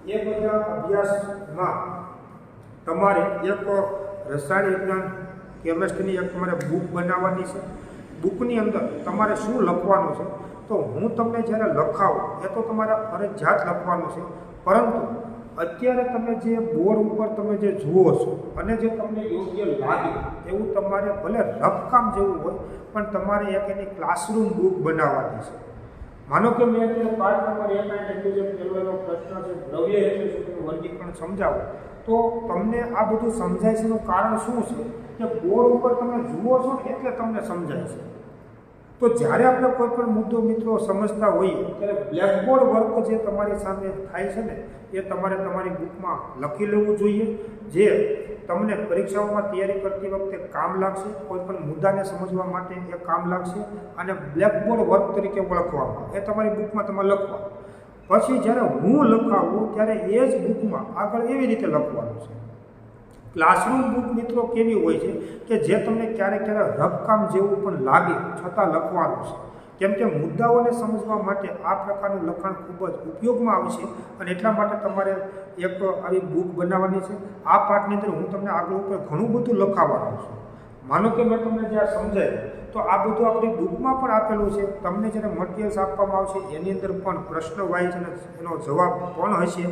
એ બધા અભ્યાસમાં તમારે એક રસાયણ વિજ્ઞાન કેમેસ્ટ્રીની એક તમારે બુક બનાવવાની છે. બુકની અંદર તમારે શું લખવાનું છે, તો હું તમને જ્યારે લખાવું એ તો તમારે ફરજિયાત લખવાનું છે, પરંતુ અત્યારે તમે જે બોર્ડ ઉપર તમે જે જુઓ છો અને જે તમને યોગ્ય લાગે એવું તમારે ભલે રફકામ જેવું હોય પણ તમારે એક એની ક્લાસરૂમ બુક બનાવવાની છે. માનો કે મેં અત્યારે પાઠ નંબર 1 એટલે જે પહેલો પ્રશ્ન છે દ્રવ્ય એટલે શું તેનું વર્ગીકરણ સમજાવો, તો તમને આ બધું સમજાય છે એનું કારણ શું છે કે બોર્ડ ઉપર તમે જુઓ છો એટલે તમને સમજાય છે. તો જ્યારે આપણે કોઈ પણ મુદ્દો મિત્રો સમજતા હોઈએ ત્યારે બ્લેકબોર્ડ વર્ક જે તમારી સામે થાય છે ને એ તમારે તમારી બુકમાં લખી લેવું જોઈએ, જે તમને પરીક્ષાઓમાં તૈયારી કરતી વખતે કામ લાગશે, કોઈ પણ મુદ્દાને સમજવા માટે એ કામ લાગશે અને બ્લેકબોર્ડ વર્ક તરીકે ઓળખવામાં એ તમારી બુકમાં તમે લખવા. પછી જ્યારે હું લખાવું ત્યારે એ જ બુકમાં આગળ એવી રીતે લખવાનું છે. ક્લાસરૂમ બુક મિત્રો કેવી હોય છે કે જે તમને ક્યારેક ક્યારેક રફકામ જેવું પણ લાગે છતાં લખવાનું છે, કેમ કે મુદ્દાઓને સમજવા માટે આ પ્રકારનું લખાણ ખૂબ જ ઉપયોગમાં આવશે અને એટલા માટે તમારે એક આવી બુક બનાવવાની છે. આ પાઠની અંદર હું તમને આગળ ઉપર ઘણું બધું લખાવવાનું છું. માનો કે મેં તમને જ્યાં સમજાય તો આ બધું આપણી બુકમાં પણ આપેલું છે. તમને જ્યારે મટીરિયલ્સ આપવામાં આવશે એની અંદર પણ પ્રશ્ન વાઇઝ અને એનો જવાબ પણ હશે,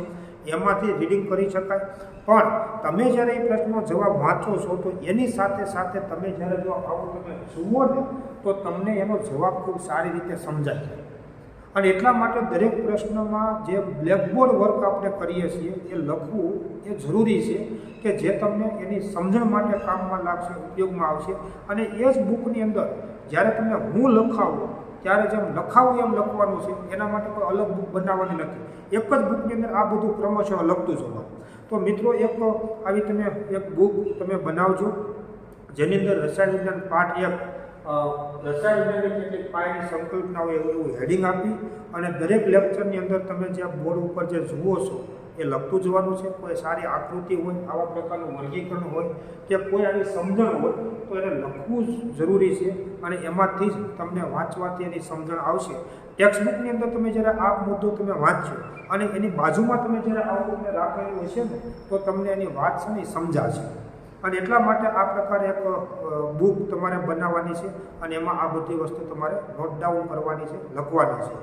એમાંથી રીડિંગ કરી શકાય. પણ તમે જ્યારે એ પ્રશ્નનો જવાબ વાંચો છો તો એની સાથે સાથે તમે જ્યારે જો આવું તમે જુઓ ને તો તમને એનો જવાબ ખૂબ સારી રીતે સમજાય છે. અને એટલા માટે દરેક પ્રશ્નમાં જે બ્લેકબોર્ડ વર્ક આપણે કરીએ છીએ એ લખવું એ જરૂરી છે કે જે તમને એની સમજણ માટે કામમાં લાગશે, ઉપયોગમાં આવશે. અને એ જ બુકની અંદર જ્યારે તમને હું લખાવું ત્યારે જેમ લખાવું એમ લખવાનું છે, એના માટે કોઈ અલગ બુક બનાવવાની નથી. એક જ બુકની અંદર આ બધું ક્રમશઃ લખતું જવાનું. તો મિત્રો એક આવી તમે એક બુક તમે બનાવજો જેની અંદર રસાયણ વિજ્ઞાન પાઠ 1 રસાયણ વિજ્ઞાનની કેટલીક પાયાની સંકલ્પના હોય એવું હેડિંગ આપી અને દરેક લેક્ચરની અંદર તમે જે બોર્ડ ઉપર જે જુઓ છો એ લખતું જવાનું છે. કોઈ સારી આકૃતિ હોય, આવા પ્રકારનું વર્ગીકરણ હોય કે કોઈ આવી સમજણ હોય તો એને લખવું જરૂરી છે અને એમાંથી જ તમને વાંચવાથી એની સમજણ આવશે. ટેક્સ્ટ બુકની અંદર તમે જ્યારે આ મુદ્દો તમે વાંચશો અને એની બાજુમાં તમે જ્યારે આવું તમને રાખેલું હશે ને તો તમને એની વાત છે ને સમજાશે. અને એટલા માટે આ પ્રકારે એક બુક તમારે બનાવવાની છે અને એમાં આ બધી વસ્તુ તમારે નોટ ડાઉન કરવાની છે, લખવાની છે.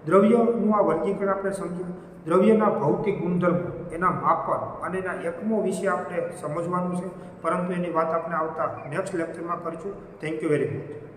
દ્રવ્યનું આ વર્ગીકરણ આપણે સમજ્યું. દ્રવ્યના ભૌતિક ગુણધર્મો, એના માપન અને એના એકમો વિશે આપણે સમજવાનું છે, પરંતુ એની વાત આપણે આવતા નેક્સ્ટ લેક્ચરમાં કરીશું. Thank you very much.